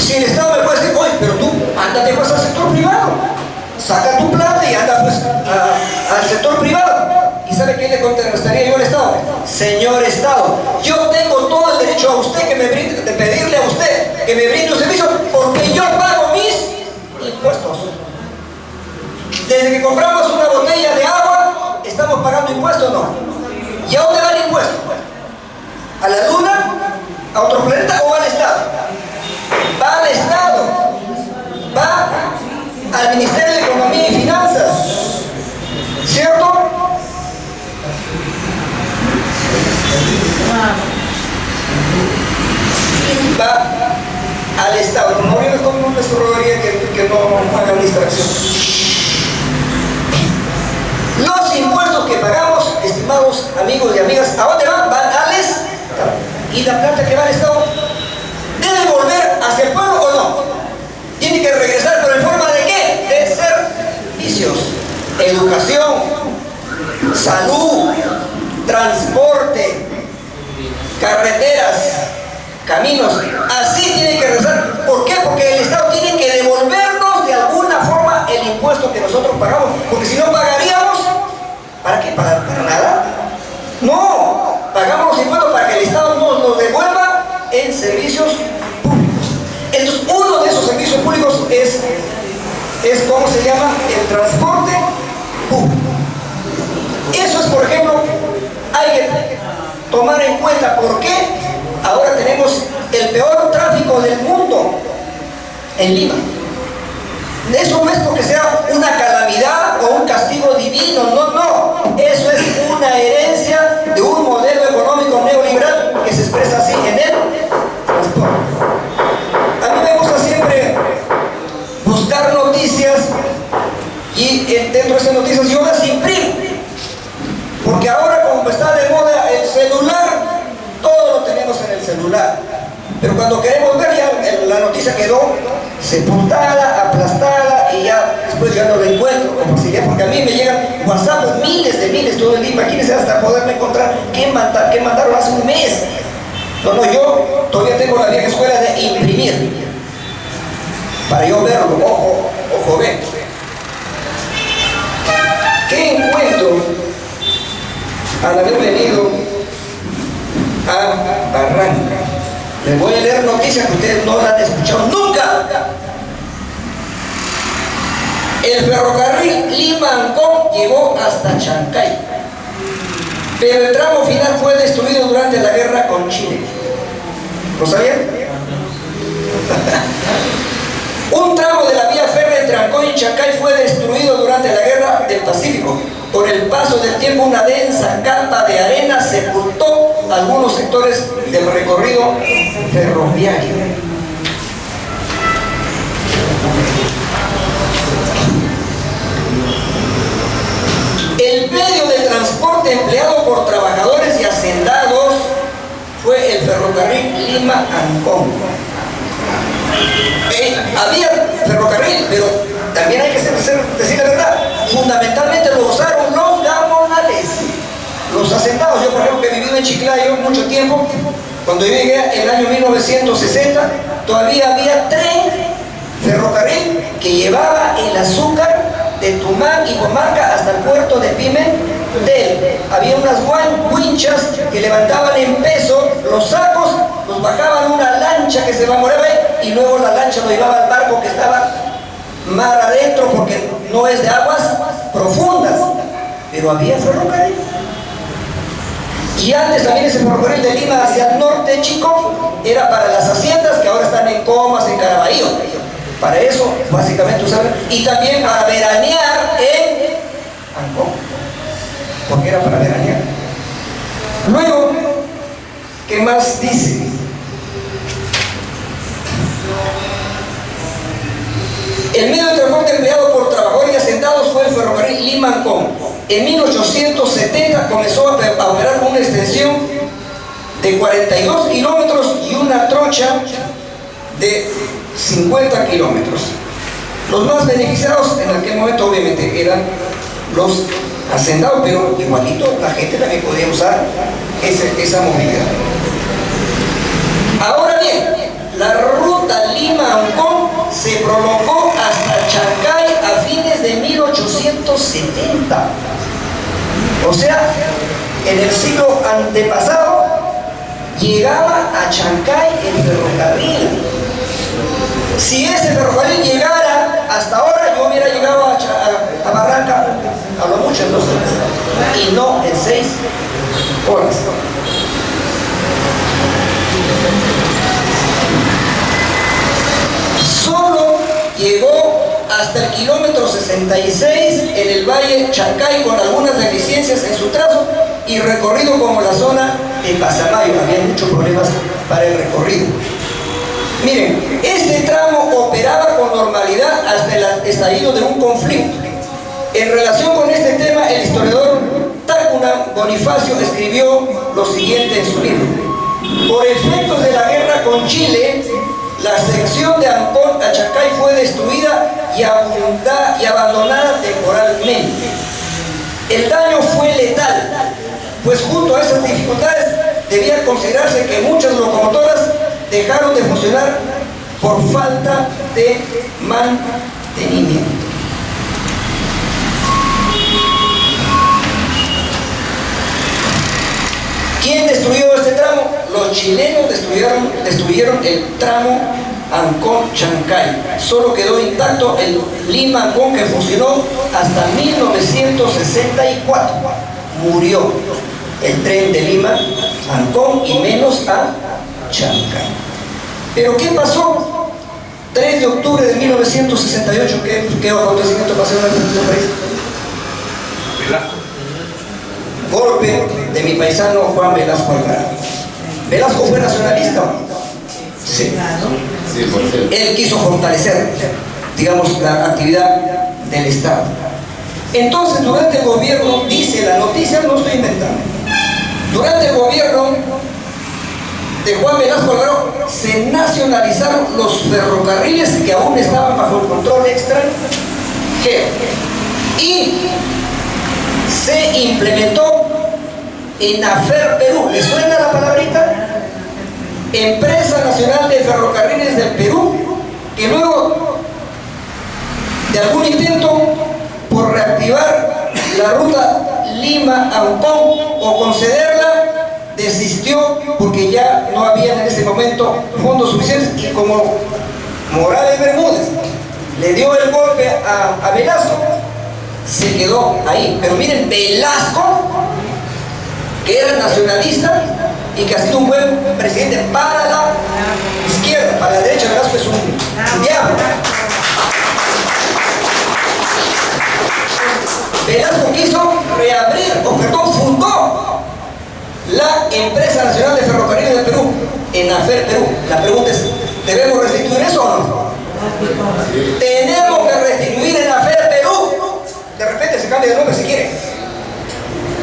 Si el Estado me puede decir, oye, pero tú ándate pues al sector privado, saca tu plata y anda pues al sector privado. ¿Y sabe qué le contestaría yo al Estado? Señor Estado, yo tengo todo el derecho a usted que me brinde, de pedirle a usted que me brinde un servicio porque yo pago mis impuestos. Desde que compramos una botella de agua, ¿estamos pagando impuestos o no? ¿Y a dónde va el impuesto? ¿A la luna? ¿A otro planeta o al Estado? Va al Estado, va al Ministerio de Economía y Finanzas, ¿cierto? Va al Estado. No viene como una escorredoría que no haga distracción. Los impuestos que pagamos, estimados amigos y amigas, ¿a dónde van? Van al Estado. ¿Y la plata que va al Estado debe volver hacia el pueblo o no? Tiene que regresar, pero en forma de ¿qué? De servicios. Educación, salud, transporte, carreteras, caminos. Así tiene que regresar. ¿Por qué? Porque el Estado tiene que devolvernos de alguna forma el impuesto que nosotros pagamos. Porque si no pagaríamos, ¿para qué? ¿Para nada? No, pagamos los impuestos para que el Estado nos los devuelva en servicios públicos. Entonces, uno de esos servicios públicos es ¿cómo se llama? El transporte público. Eso es, por ejemplo, hay que tomar en cuenta por qué ahora tenemos el peor tráfico del mundo en Lima. Eso no es porque sea una calamidad o un castigo divino, no. Eso es una herencia de un modelo económico neoliberal que se expresa así en el transporte. A mí me gusta siempre buscar noticias y dentro de esas noticias yo las imprimo. Porque ahora, como está de moda el celular, todo lo tenemos en el celular. Pero cuando queremos ver, ya la noticia quedó sepultada, aplastada, y ya después ya no la encuentro con facilidad, porque a mí me llegan WhatsApp miles todo el día. Imagínense hasta poderme encontrar qué mandaron hace un mes. No, yo todavía tengo la vieja escuela de imprimir, para yo verlo, ojo, ve. ¿Qué encuentro al haber venido a Barranca? Les voy a leer noticias que ustedes no la han escuchado nunca. El ferrocarril Lima-Ancón llegó hasta Chancay, pero el tramo final fue destruido durante la guerra con Chile. ¿Lo sabían? Un tramo de la vía férrea entre Ancón y Chancay fue destruido durante la guerra del Pacífico. Con el paso del tiempo, una densa capa de arena sepultó algunos sectores del recorrido ferroviario. empleado por trabajadores y hacendados fue el ferrocarril Lima-Ancón. Había ferrocarril, pero también hay que decir la verdad, fundamentalmente lo usaron los gamonales, los hacendados. Yo, por ejemplo, que he vivido en Chiclayo mucho tiempo, cuando yo llegué en el año 1960, todavía había tren ferrocarril que llevaba el azúcar de Tumán y Comarca hasta el puerto de Pimentel. Había unas winchas que levantaban en peso los sacos, los bajaban en una lancha que se evaporaba y luego la lancha lo llevaba al barco que estaba mar adentro, porque no es de aguas profundas, pero había ferrocarril. Y antes también ese ferrocarril de Lima hacia el norte, chico, era para las haciendas que ahora están en Comas, en Caraballo. Para eso, básicamente usaban, y también para veranear en Ancón, porque era para veranear. Luego, ¿qué más dice? El medio de transporte empleado por trabajadores y hacendados fue el ferrocarril Lima-Ancón. En 1870 comenzó a operar una extensión de 42 kilómetros y una trocha de 50 kilómetros. Los más beneficiados en aquel momento obviamente eran los hacendados, pero igualito la gente también podía usar esa movilidad. Ahora bien, la ruta Lima-Ancón se prolongó hasta Chancay a fines de 1870. O sea, en el siglo antepasado llegaba a Chancay el ferrocarril. Si ese ferrocarril llegara hasta ahora, yo hubiera llegado a Barranca a lo mucho en 2 horas y no en 6 horas. Solo llegó hasta el kilómetro 66 en el valle Chancay con algunas deficiencias en su trazo y recorrido como la zona de Pasamayo. Había muchos problemas para el recorrido. Miren, este tramo operaba con normalidad hasta el estallido de un conflicto. En relación con este tema, el historiador Tácuna Bonifacio escribió lo siguiente en su libro. Por efectos de la guerra con Chile, la sección de Ancón a Chancay fue destruida y abandonada temporalmente. El daño fue letal, pues junto a esas dificultades debía considerarse que muchas locomotoras dejaron de funcionar por falta de mantenimiento. ¿Quién destruyó este tramo? Los chilenos destruyeron el tramo Ancón-Chancay. Solo quedó intacto el Lima-Ancón, que funcionó hasta 1964. Murió el tren de Lima-Ancón y menos a Chancay. ¿Pero qué pasó? 3 de octubre de 1968, ¿qué acontecimiento pasó en nuestro país? Golpe de mi paisano Juan Velasco Alvarado. ¿Velasco fue nacionalista? Sí. Él quiso fortalecer, digamos, la actividad del Estado. Entonces, durante el gobierno, dice la noticia, no estoy inventando, durante el gobierno de Juan Velasco Alvarado se nacionalizaron los ferrocarriles que aún estaban bajo el control extranjero y se implementó ENAFER Perú. ¿Le suena la palabrita? Empresa Nacional de Ferrocarriles del Perú, que luego de algún intento por reactivar la ruta Lima-Ancón o concederla, desistió porque ya no había en ese momento fondos suficientes, y como Morales Bermúdez le dio el golpe a Velasco, se quedó ahí. Pero miren, Velasco, que era nacionalista y que ha sido un buen presidente para la izquierda, para la derecha, Velasco es un diablo. Velasco quiso reabrir, fundó la Empresa Nacional de Ferrocarriles del Perú, ENAFER Perú. La pregunta es, ¿debemos restituir eso o no? Tenemos que restituir ENAFER Perú. De repente se cambia de nombre si quiere.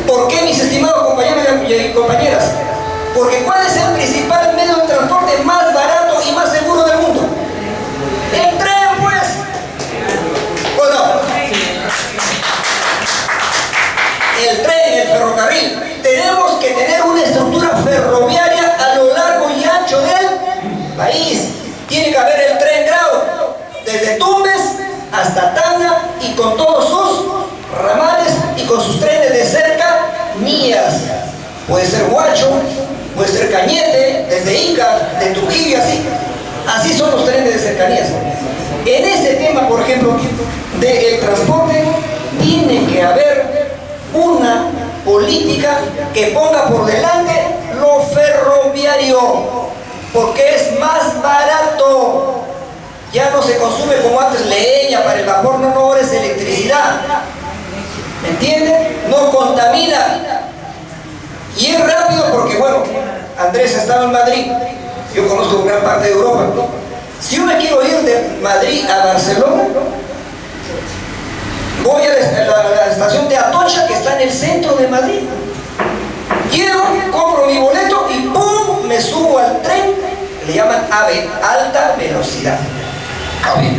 ¿Por qué, mis estimados compañeros y compañeras? Porque ¿cuál es el principal medio de transporte más barato y más seguro del mundo? El tren, pues. ¿O no? El tren, el ferrocarril. Tenemos que tener una estructura ferroviaria a lo largo y ancho del país. Tiene que haber el tren Grau, desde Tumbes hasta Tacna, y con todos sus ramales y con sus trenes de cercanías. Puede ser Huacho, puede ser Cañete, desde Ica, de Trujillo, así. Así son los trenes de cercanías. En este tema, por ejemplo, del transporte, tiene que haber una política que ponga por delante lo ferroviario, porque es más barato. Ya no se consume como antes leña para el vapor, no, ahora es electricidad. ¿Me entiende? No contamina. Y es rápido porque, bueno, Andrés ha estado en Madrid, yo conozco gran parte de Europa. Si yo me quiero ir de Madrid a Barcelona, voy a la estación de Atocha, que está en el centro de Madrid. Llego, compro mi boleto y ¡pum! Me subo al tren, le llaman AVE, alta velocidad. AVE.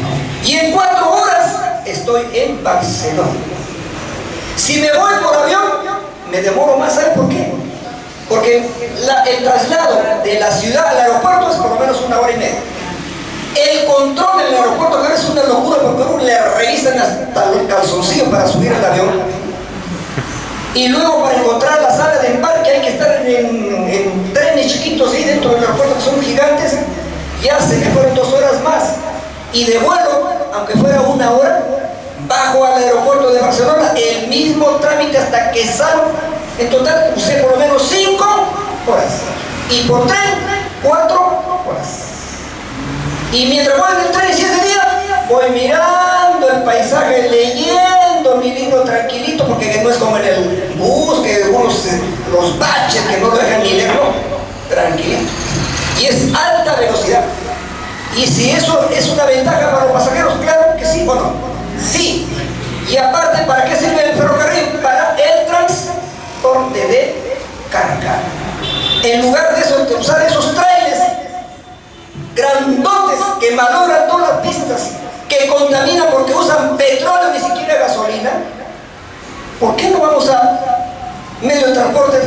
Y en 4 horas estoy en Barcelona. Si me voy por avión, me demoro más. ¿Sabe por qué? Porque el traslado de la ciudad al aeropuerto es por lo menos 1 hora y media. El control en el aeropuerto que es una locura, porque uno le revisan hasta los calzoncillos para subir al avión. Y luego para encontrar la sala de embarque hay que estar en trenes chiquitos ahí dentro del aeropuerto, que son gigantes. Ya se me fueron 2 horas más. Y de vuelo, aunque fuera 1 hora, bajo al aeropuerto de Barcelona, el mismo trámite hasta que salgo. En total usé por lo menos 5 horas. Y por tren, 4 horas. Y mientras voy en el tren, y ese día voy mirando el paisaje, leyendo mi libro tranquilito, porque no es como en el bus, que los baches que no lo dejan ni leerlo, tranquilito. Y es alta velocidad. Y si eso es una ventaja para los pasajeros, claro que sí, bueno, sí. Y aparte, ¿para qué sirve el ferrocarril? Para el transporte de carga. En lugar de eso, de usar esos trailers grandotes que malogran todas las pistas, que contaminan porque usan petróleo, ni siquiera gasolina, ¿por qué no vamos a medios de transporte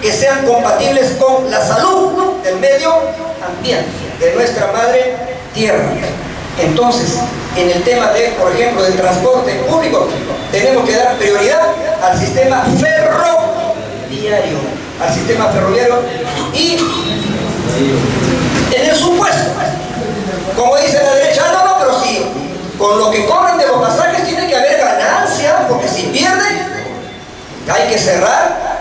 que sean compatibles con la salud del medio ambiente, de nuestra madre tierra? Entonces, en el tema de, por ejemplo, del transporte público, tenemos que dar prioridad al sistema ferroviario, y en el supuesto, como dice la derecha, no, pero sí, con lo que cobran de los pasajes tiene que haber ganancia, porque si pierden, hay que cerrar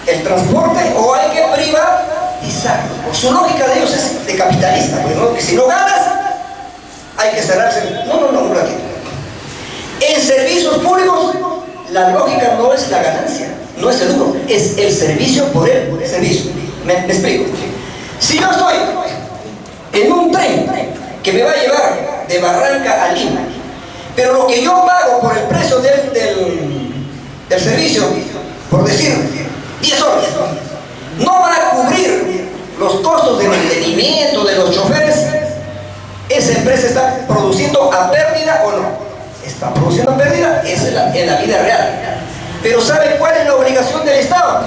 el transporte o hay que privatizarlo. Su lógica de ellos es de capitalista, pues, ¿no? Que si no ganas, hay que cerrarse. No, un ratito. En servicios públicos, la lógica no es la ganancia, no es el lucro, es el servicio por el servicio. ¿Me explico? Si yo estoy en un tren que me va a llevar de Barranca a Lima, pero lo que yo pago por el precio del servicio, por decir 10 horas, no van a cubrir los costos de mantenimiento de los choferes, esa empresa está produciendo a pérdida o no. Está produciendo a pérdida, es en la vida real. Pero ¿sabe cuál es la obligación del Estado?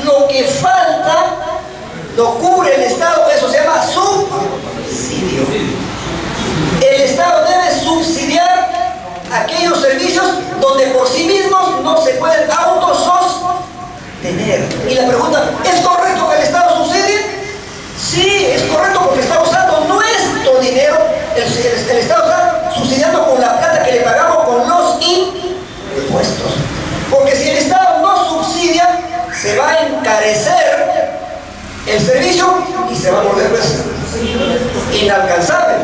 Lo que falta lo cubre el Estado, eso se llama subsidio. El Estado debe subsidiar aquellos servicios donde por sí mismos no se pueden autosostener. Y la pregunta, ¿es correcto que el Estado subsidie? Sí, es correcto, porque está usando nuestro dinero. El Estado está subsidiando con la plata que le pagamos con los impuestos. Porque si el Estado no subsidia, se va a encarecer el servicio y se va a volver inalcanzable.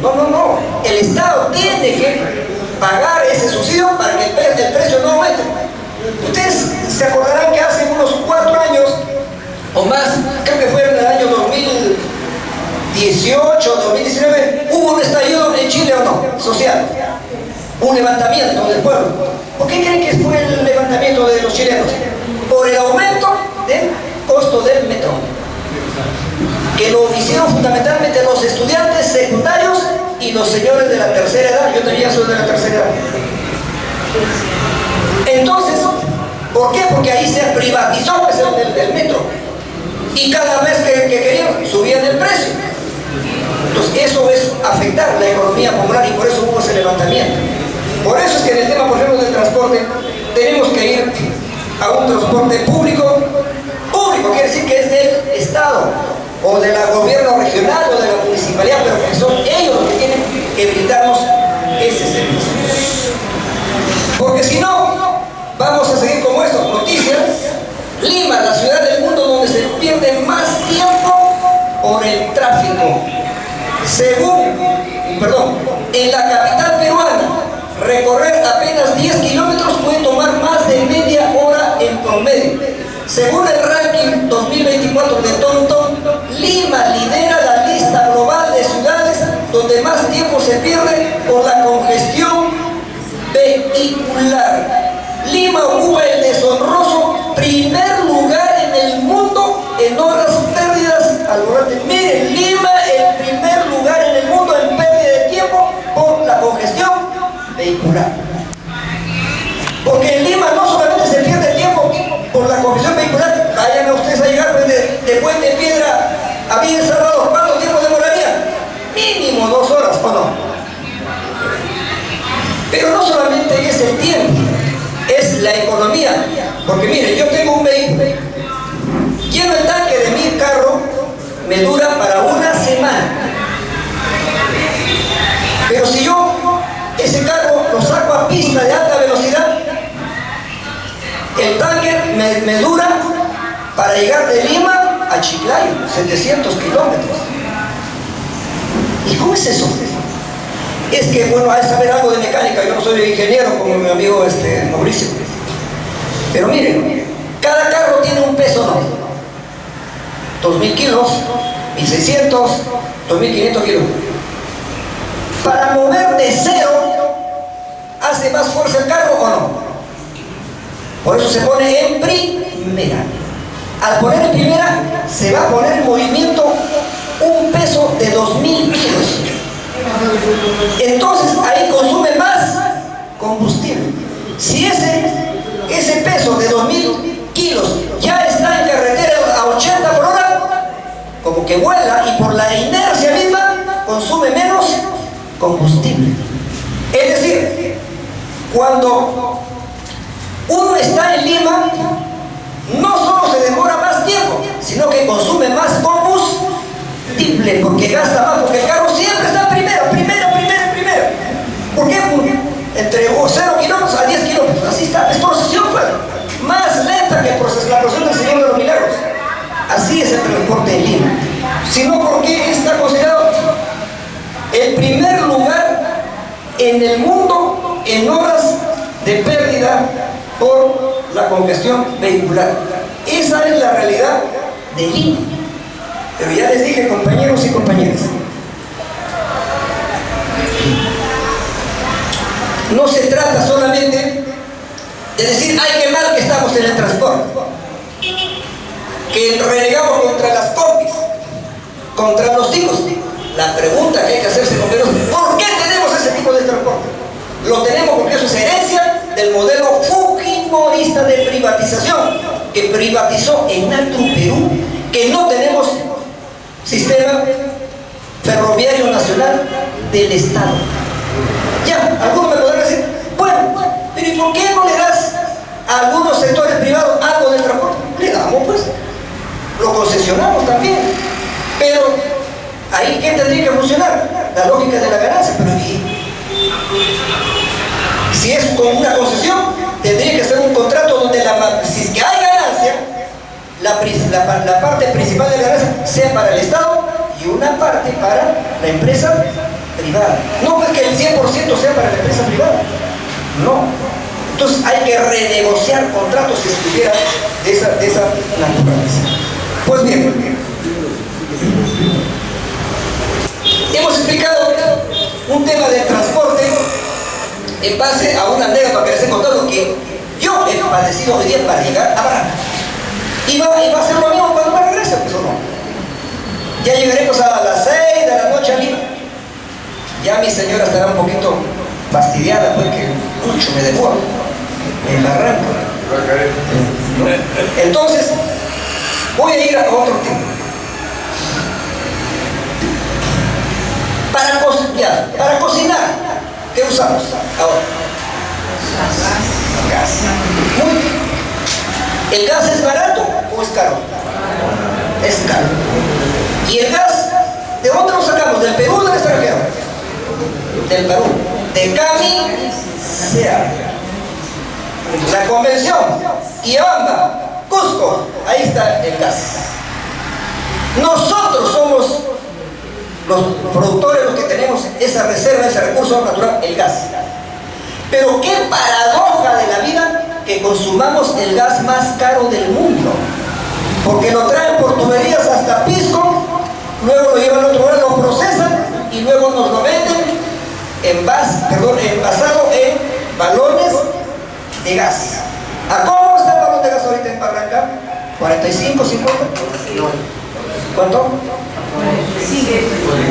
No. El Estado tiene que pagar ese subsidio para que el precio no aumente. Ustedes se acordarán que hace unos 4 años o más, creo que fue en el año 2018, 2019, hubo un estallido en Chile, ¿o no? Social. Un levantamiento del pueblo. ¿Por qué creen que fue el levantamiento de los chilenos? por el aumento del costo del metro, que lo hicieron fundamentalmente los estudiantes secundarios y los señores de la tercera edad. Yo también soy de la tercera edad. Entonces, ¿por qué? Porque ahí se privatizó pues, el metro, y cada vez que querían subían el precio. Entonces eso es afectar la economía popular, y por eso hubo ese levantamiento. Por eso es que en el tema, por ejemplo, del transporte, tenemos que ir a un transporte público. Público quiere decir que es del Estado, o del gobierno regional, o de la municipalidad, pero que son ellos los que tienen que brindarnos ese servicio. Porque si no, vamos a seguir como esto. Noticias: Lima, la ciudad del mundo donde se pierde más tiempo por el tráfico. En la capital peruana, recorrer apenas 10 kilómetros puede tomar más de media hora en promedio. Según el ranking 2024 de TomTom, Lima lidera la lista global de ciudades donde más tiempo se pierde por la congestión vehicular. Lima ocupa el deshonroso primer lugar en el mundo en horas perdidas al volante. Miren, Lima el primer lugar en el mundo en pérdida de tiempo por la congestión vehicular. Porque en Lima no solamente se pierde tiempo por la congestión vehicular. Vayan a ustedes a llegar de Puente Piedra a Villa El Salvador. ¿Cuánto tiempo demoraría? Mínimo 2 horas, ¿o no? Pero no solamente es el tiempo, es la economía. Porque miren, yo tengo un vehículo, lleno el tanque de mi carro, me dura para una semana. Pero si yo ese carro lo saco a pista de alta velocidad, el tanque me dura para llegar de Lima a Chiclayo, 700 kilómetros. ¿Y cómo es eso? Es que, bueno, hay que saber algo de mecánica. Yo no soy ingeniero como mi amigo Mauricio. Pero miren, cada carro tiene un peso, ¿no? 2.000 kilos, 1.600, 2.500 kilos. Para mover de cero, ¿hace más fuerza el carro o no? Por eso se pone en primera. Al poner en primera, se va a poner en movimiento un peso de 2.000 kilos. Entonces ahí consume más combustible. Si ese peso de 2.000 kilos ya está en carretera a 80 por hora, como que vuela, y por la inercia misma consume menos combustible. Es decir, cuando uno está en Lima, no solo se demora más tiempo, sino que consume más combustible, porque gasta más, porque el carro siempre está primero. ¿Por qué? Entre 0 kilómetros a 10 kilómetros, así está, es procesión, pues, más lenta que la procesión del Señor de los Milagros. Así es el transporte en Lima. Sino porque está considerado el primer lugar en el mundo en horas de pérdida por la congestión vehicular. Esa es la realidad de Lima. Pero ya les dije, compañeros y compañeras, no se trata solamente de decir: ¡ay, qué mal que estamos en el transporte! Que renegamos contra las combis, contra los ticos. La pregunta que hay que hacerse, compañeros, ¿por qué tenemos ese tipo de transporte? Lo tenemos porque eso es herencia del modelo fujimorista de privatización, que privatizó en Atru, Perú, que no tenemos sistema ferroviario nacional del Estado. Ya, algunos me podrán decir: bueno, pero ¿y por qué no le das a algunos sectores privados algo del transporte? Le damos, pues, lo concesionamos también. Pero ahí, ¿qué tendría que funcionar? La lógica de la ganancia. Pero si es con una concesión, tendría que ser un contrato donde si es que hay ganancia, la parte principal de la ganancia sea para el Estado y una parte para la empresa privada. No es que el 100% sea para la empresa privada, no. Entonces hay que renegociar contratos si estuviera de esa naturaleza. Pues bien, hemos explicado un tema del transporte en base a una anécdota que les he contado, que yo abastecido hoy día para llegar a Barranca. Y va a ser lo mismo cuando me regrese, pues, ¿o no? Ya llegaremos a las 6 de la noche a Lima. Ya mi señora estará un poquito fastidiada porque mucho me demoro en Barranca. ¿No? Entonces, voy a ir a otro tema. Para cocinar, ¿qué usamos ahora? Gas. Muy bien. ¿El gas es barato o es caro? Es caro. ¿Y el gas, de dónde lo sacamos? ¿Del Perú o del extranjero? Del Perú. De Camisea. La Convención, Iabamba, Cusco, ahí está el gas. Nosotros somos los productores, los que tenemos esa reserva, ese recurso natural, el gas. Pero qué paradoja de la vida que consumamos el gas más caro del mundo, porque lo traen por tuberías hasta Pisco, luego lo llevan a otro lugar, lo procesan y luego nos lo venden envasado en balones de gas. ¿A cómo está el balón de gas ahorita en Barranca? ¿45, 50? ¿Cuánto?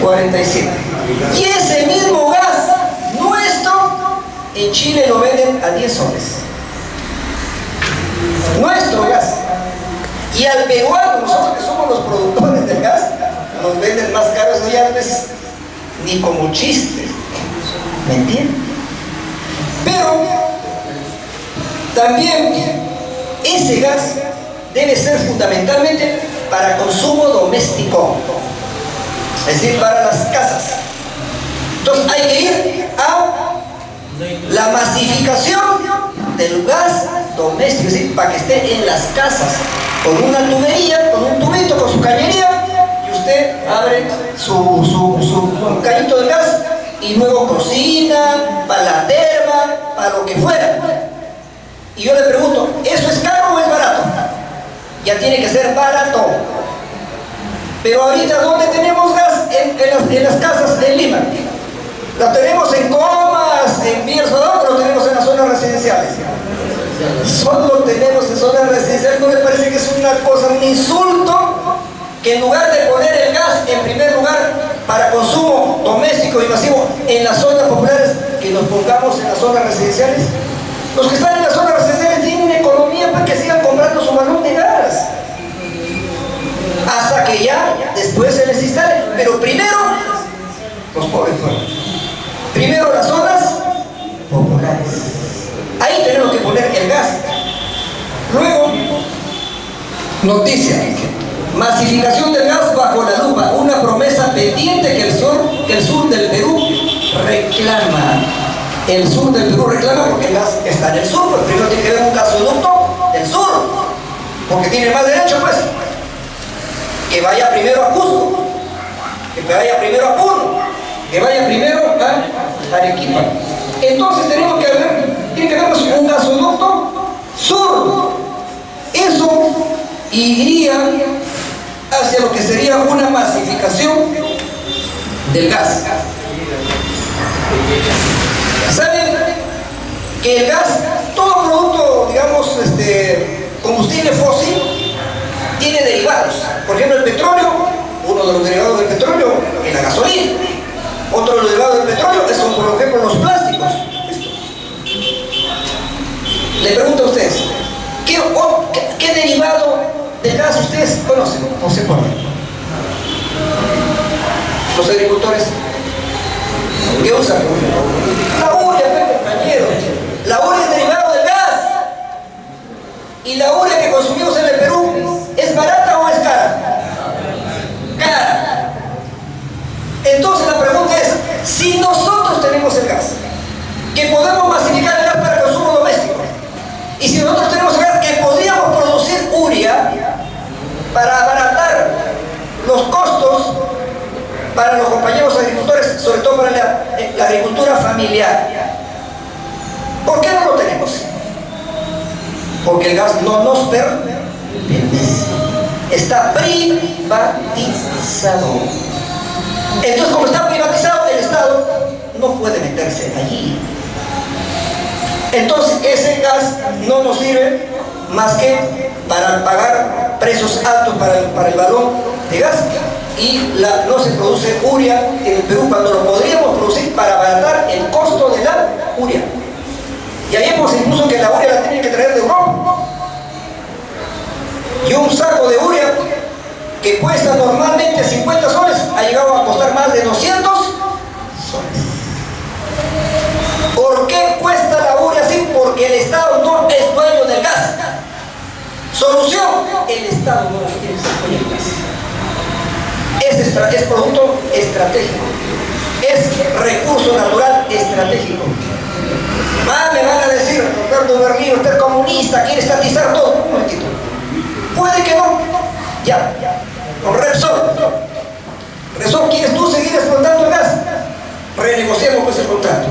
47. Y ese mismo gas nuestro en Chile lo venden a 10 soles. Nuestro gas. Y al peruano, nosotros que somos los productores del gas, nos venden más caros. Hoy a veces ni como chiste. ¿Me entienden? Pero también ese gas debe ser fundamentalmente para consumo doméstico, es decir, para las casas. Entonces hay que ir a la masificación del gas doméstico, es decir, para que esté en las casas, con una tubería, con un tubito, con su cañería, y usted abre su cañito de gas y luego cocina, para la terma, para lo que fuera. Y yo le pregunto, ¿eso es caro o es barato? Ya tiene que ser barato. Pero ahorita, ¿dónde tenemos gas? En las casas en Lima. ¿Lo tenemos en Comas, en Villa El Salvador, o lo tenemos en las zonas residenciales? Solo lo tenemos en zonas residenciales. ¿No le parece que es una cosa, un insulto? Que en lugar de poner el gas en primer lugar para consumo doméstico y masivo en las zonas populares, que nos pongamos en las zonas residenciales. Los que están en las zonas residenciales tienen economía para que sigan comprando su balón de gas. Hasta que ya después se les instale. Pero primero, los pobres fueron. Primero las zonas populares. Ahí tenemos que poner el gas. Luego, noticia. Masificación del gas bajo la lupa. Una promesa pendiente que el sur del Perú reclama. El sur del Perú reclama porque el gas está en el sur, pues primero tiene que haber un gasoducto del sur, porque tiene más derecho, pues. Que vaya primero a Cusco, que vaya primero a Puno, que vaya primero a Arequipa. Entonces tiene que haber un gasoducto sur. Eso iría hacia lo que sería una masificación del gas. ¿Saben que el gas, todo producto, digamos, combustible fósil, tiene derivados? Por ejemplo, el petróleo, uno de los derivados del petróleo es la gasolina. Otro de los derivados del petróleo son, por ejemplo, los plásticos. Le pregunto a ustedes, ¿qué derivado del gas ustedes conocen o se ponen? Los agricultores, ¿qué usan? La urea, compañero. La urea es derivado del gas. Y la urea que consumimos en el Perú, ¿es barata o es cara? Cara. Entonces la pregunta es, si nosotros tenemos el gas, que podemos masificar el gas para consumo doméstico, y si nosotros tenemos el gas que podríamos producir urea para abaratar los costos para los compañeros agricultores, sobre todo para la agricultura familiar, ¿por qué no lo tenemos? Porque el gas no nos pertenece, está privatizado. Entonces, como está privatizado, el Estado no puede meterse allí. Entonces ese gas no nos sirve más que para pagar precios altos para el balón de gas, y no se produce urea en el Perú cuando lo podríamos producir para abaratar el costo de la urea. Y ahí vemos incluso que la urea la tienen que traer de Europa. Y un saco de urea que cuesta normalmente 50 soles ha llegado a costar más de 200 soles. ¿Por qué cuesta la urea así? Porque el Estado no es dueño del gas. Solución: el Estado no quiere ser dueño del gas. Es producto estratégico, es recurso natural estratégico. Me van a decir, Roberto Berlín, usted es comunista, quiere estatizar todo. Un momentito. Puede que no. Ya. Con Repsol. Repsol, ¿quieres tú seguir explotando el gas? Renegociemos pues el contrato.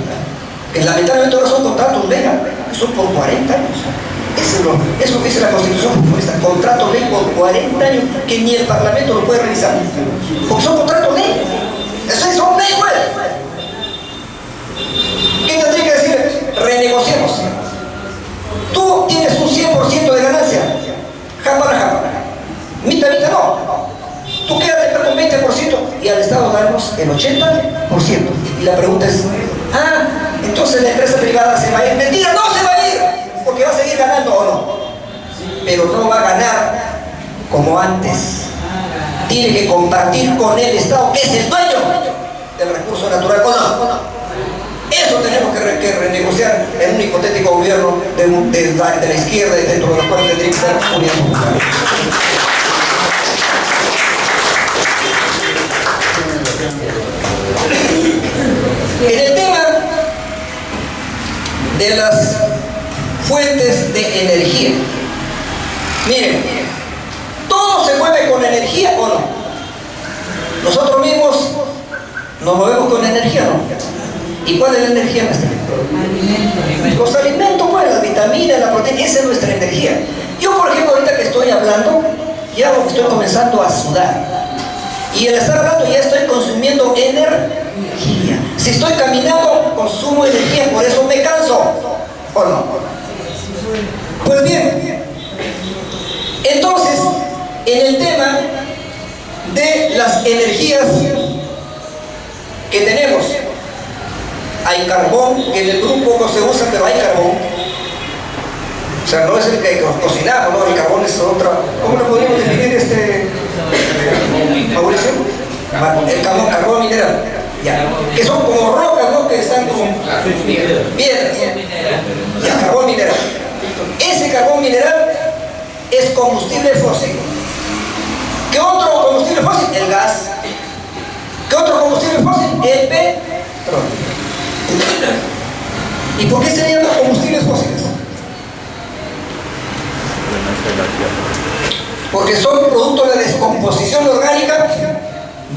Que lamentablemente ahora son contratos mega, que son por 40 años. Eso dice la Constitución comunista, contrato ley por 40 años, que ni el Parlamento lo puede revisar. Porque son contratos ley. Eso son ley, pues. ¿Qué tendría que decir? Renegociemos. Tú tienes un 100% de ganancia. Japana. Mitad no. Tú quédate con 20% y al Estado darnos el 80%. Y la pregunta es, entonces la empresa privada se va a ir. Mentira, no se va a ir, porque va a seguir ganando o no. Pero no va a ganar como antes. Tiene que compartir con el Estado, que es el dueño del recurso natural, ¿o no? Eso tenemos que renegociar en un hipotético gobierno de la izquierda, y dentro de los cuales tendría que estar Unidad Popular. En el tema de las fuentes de energía, miren, todo se mueve con energía, ¿o no? Nosotros mismos nos movemos con energía, ¿no? ¿Y cuál es la energía nuestra? Los alimentos, pues, las vitaminas, la proteína, esa es nuestra energía. Yo, por ejemplo, ahorita que estoy hablando, ya estoy comenzando a sudar. Y al estar hablando ya estoy consumiendo energía. Si estoy caminando, consumo energía, por eso me canso. ¿O no? Pues bien, entonces, en el tema de las energías que tenemos, hay carbón, que en el grupo poco se usa, pero hay carbón. O sea, no es el que cocinamos, ¿no? El carbón es otra. ¿Cómo lo podríamos definir, Mauricio? El carbón mineral. Ya. Que son como rocas, ¿no? Que están como piedras. Ya, carbón mineral. Ese carbón mineral es combustible fósil. ¿Qué otro combustible fósil? El gas. ¿Qué otro combustible fósil? El petróleo. ¿Y por qué se llaman combustibles fósiles? Porque son producto de descomposición orgánica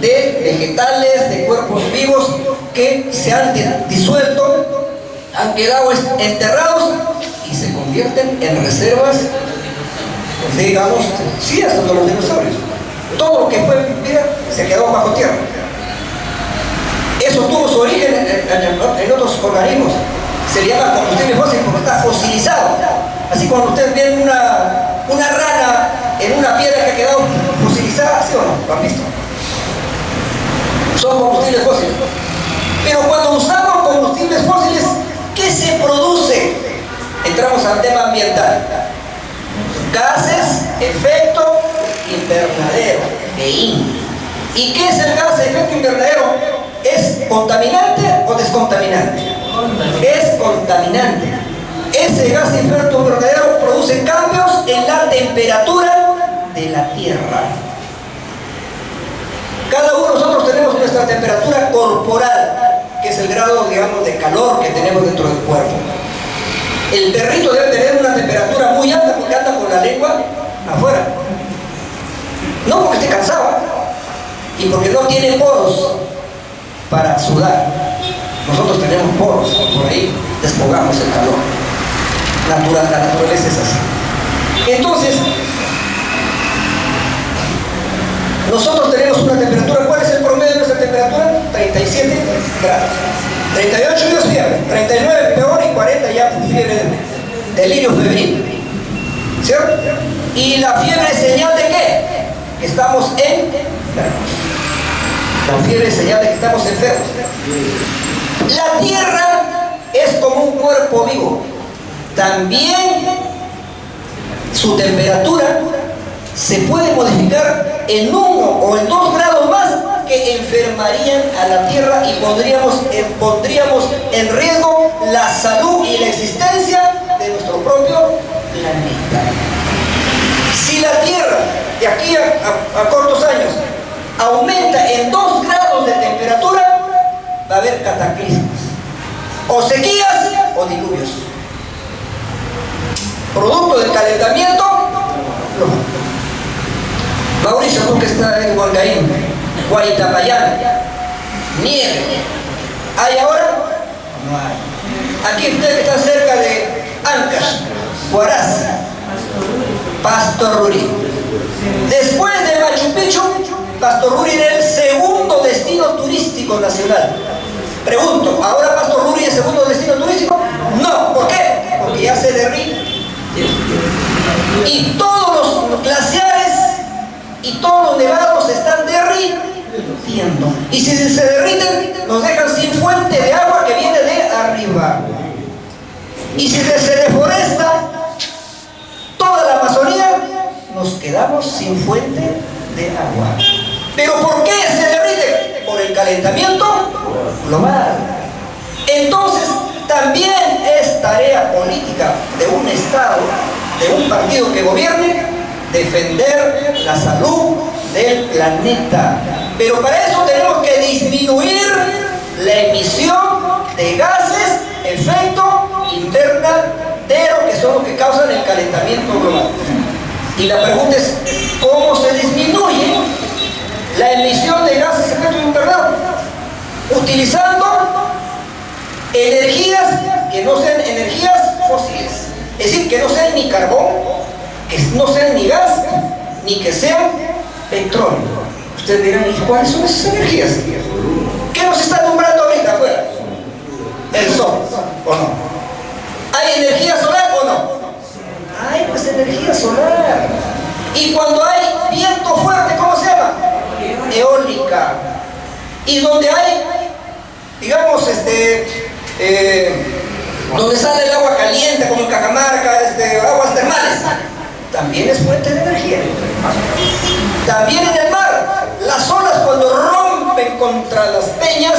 de vegetales, de cuerpos vivos que se han disuelto, han quedado enterrados y se convierten en reservas, digamos, sí, hasta de los dinosaurios. Todo lo que fue vida se quedó bajo tierra. Eso tuvo su origen en otros organismos. Se le llama combustible fósil porque está fosilizado. Así cuando ustedes ven una rana en una piedra que ha quedado fosilizada, ¿sí o no? ¿Lo han visto? Son combustibles fósiles. Pero cuando usamos combustibles fósiles, ¿qué se produce? Entramos al tema ambiental. Gases, efecto invernadero, GEIN. ¿Y qué es el gas de efecto invernadero? ¿Es contaminante o descontaminante? Es contaminante. Ese gas de efecto invernadero produce cambios en la temperatura de la Tierra. Cada uno de nosotros tenemos nuestra temperatura corporal, que es el grado, digamos, de calor que tenemos dentro del cuerpo. El perrito debe tener una temperatura muy alta porque anda con la lengua afuera. No porque esté cansado, y porque no tiene poros para sudar. Nosotros tenemos poros, por ahí despojamos el calor. La naturaleza es así. Entonces, nosotros tenemos una temperatura. ¿Cuál es el promedio de nuestra temperatura? 37 grados. 38 días fiebre, 39 peor y 40 ya fiebre, delirio febril, ¿cierto? Y la fiebre es señal de ¿qué? Que estamos enfermos. La fiebre es señal de que estamos enfermos. La tierra es como un cuerpo vivo. También su temperatura se puede modificar en 1 o en 2 grados más que enfermarían a la tierra y pondríamos en riesgo la salud y la existencia de nuestro propio planeta. Si la tierra de aquí a cortos años aumenta en 2 grados de temperatura, va a haber cataclismos, o sequías o diluvios. Producto del calentamiento global. Mauricio, tú que estás en Huancaín, Guaitapayán, nieve. ¿Hay ahora? No hay. Aquí ustedes que están cerca de Ancash, Huaraz, Pastoruri. Después de Machu Picchu, Pastoruri era el segundo destino turístico nacional. Pregunto, ¿ahora Pastoruri es el segundo destino turístico? No, ¿por qué? Porque ya se derrite. Y todos los glaciares y todos los nevados se están derritiendo. Y si se derriten, nos dejan sin fuente de agua que viene de arriba. Y si se deforesta toda la Amazonía, nos quedamos sin fuente de agua. ¿Pero por qué se derrite? Por el calentamiento global. Entonces, también es tarea política de un Estado, de un partido que gobierne, defender la salud del planeta. Pero para eso tenemos que disminuir la emisión de gases efecto invernadero, que son los que causan el calentamiento global. Y la pregunta es, ¿cómo se disminuye la emisión de gases efecto invernadero? Utilizando energías que no sean energías fósiles, es decir, que no sean ni carbón, que no sean ni gas, ni que sean petróleo. Ustedes dirán, ¿y cuáles son esas energías? ¿Qué nos está nombrando ahorita afuera? El sol, ¿o no? ¿Hay energía solar o no? Hay pues energía solar. Y cuando hay viento fuerte, ¿cómo se llama? Eólica. Y donde hay, digamos, donde sale el agua caliente, como en Cajamarca, aguas termales, también es fuente de energía. También en el mar, las olas cuando rompen contra las peñas,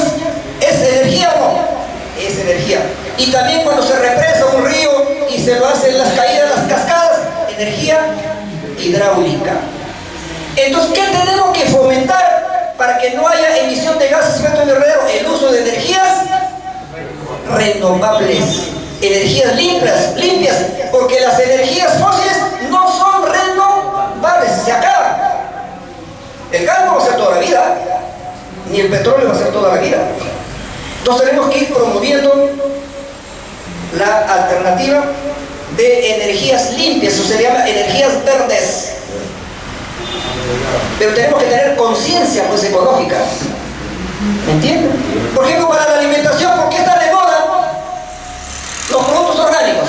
¿es energía o no? Es energía. Y también cuando se represa un río y se lo hacen las caídas, las cascadas, energía hidráulica. Entonces, ¿qué tenemos que fomentar para que no haya emisión de gases efecto invernadero? El uso de energías renovables, energías limpias, porque las energías fósiles no son renovables, se acaban. El gas no va a ser toda la vida, ni el petróleo va a ser toda la vida. Entonces tenemos que ir promoviendo la alternativa de energías limpias, eso se llama energías verdes. Pero tenemos que tener conciencia pues ecológica. ¿Me entienden? Por ejemplo, para la alimentación, ¿por qué están de moda los productos orgánicos?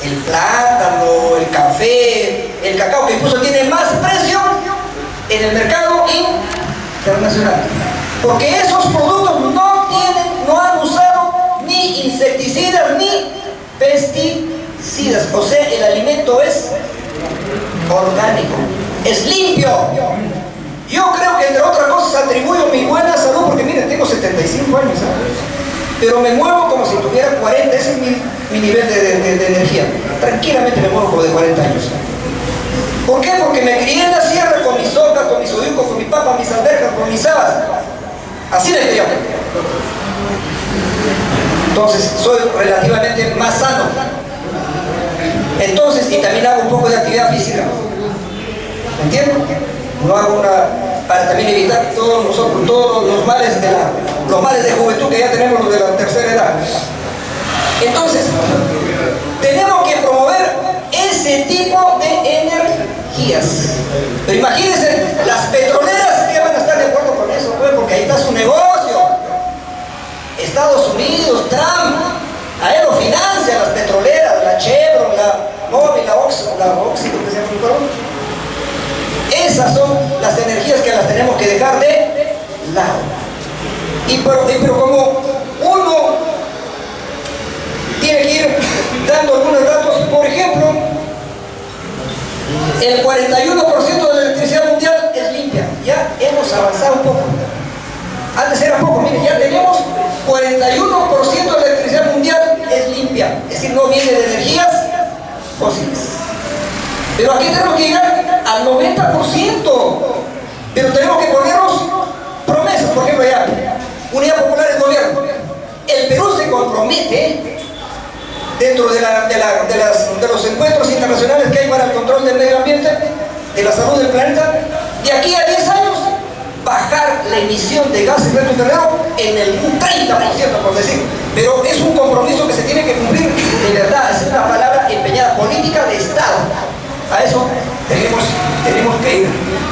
El plátano, el café, el cacao, que incluso tiene más precio en el mercado internacional. Porque esos productos no han usado ni insecticidas ni pesticidas. O sea, el alimento es orgánico, es limpio. Yo creo que entre otras cosas atribuyo mi buena salud, porque miren, tengo 75 años, ¿sabes? Pero me muevo como si tuviera 40, ese es mi nivel de energía. Tranquilamente me muevo como de 40 años. ¿Por qué? Porque me crié en la sierra con mis socas, con mis oyucos, con mi papa, mis alberjas, con mis habas. Así me crié. Entonces, soy relativamente más sano. Entonces, y también hago un poco de actividad física. ¿Me entienden? No hago para también evitar todos los males de juventud que ya tenemos, los de la tercera edad. Entonces, tenemos que promover ese tipo de energías. Pero imagínense, las petroleras que van a estar de acuerdo con eso, pues, porque ahí está su negocio. Estados Unidos, Trump, a él lo financia, las petroleras, la Chevron, la Mobil, la Oxy, que se llama. Esas son las energías que las tenemos que dejar de lado. Pero como uno tiene que ir dando algunos datos, por ejemplo, el 41% de la electricidad mundial es limpia. Ya hemos avanzado un poco. Antes era poco, miren, ya tenemos 41% de la electricidad mundial es limpia. Es decir, no viene de energías fósiles. Pero aquí tenemos que llegar al 90%. Pero tenemos que ponernos promesas. Por ejemplo, ya, Unidad Popular del Gobierno. El Perú se compromete dentro de los encuentros internacionales que hay para el control del medio ambiente, de la salud del planeta, de aquí a 10 años, bajar la emisión de gases de efecto invernadero en el 30%, por decir. Pero es un compromiso que se tiene que cumplir de verdad. Es una palabra empeñada, política de Estado. A eso tenemos que ir.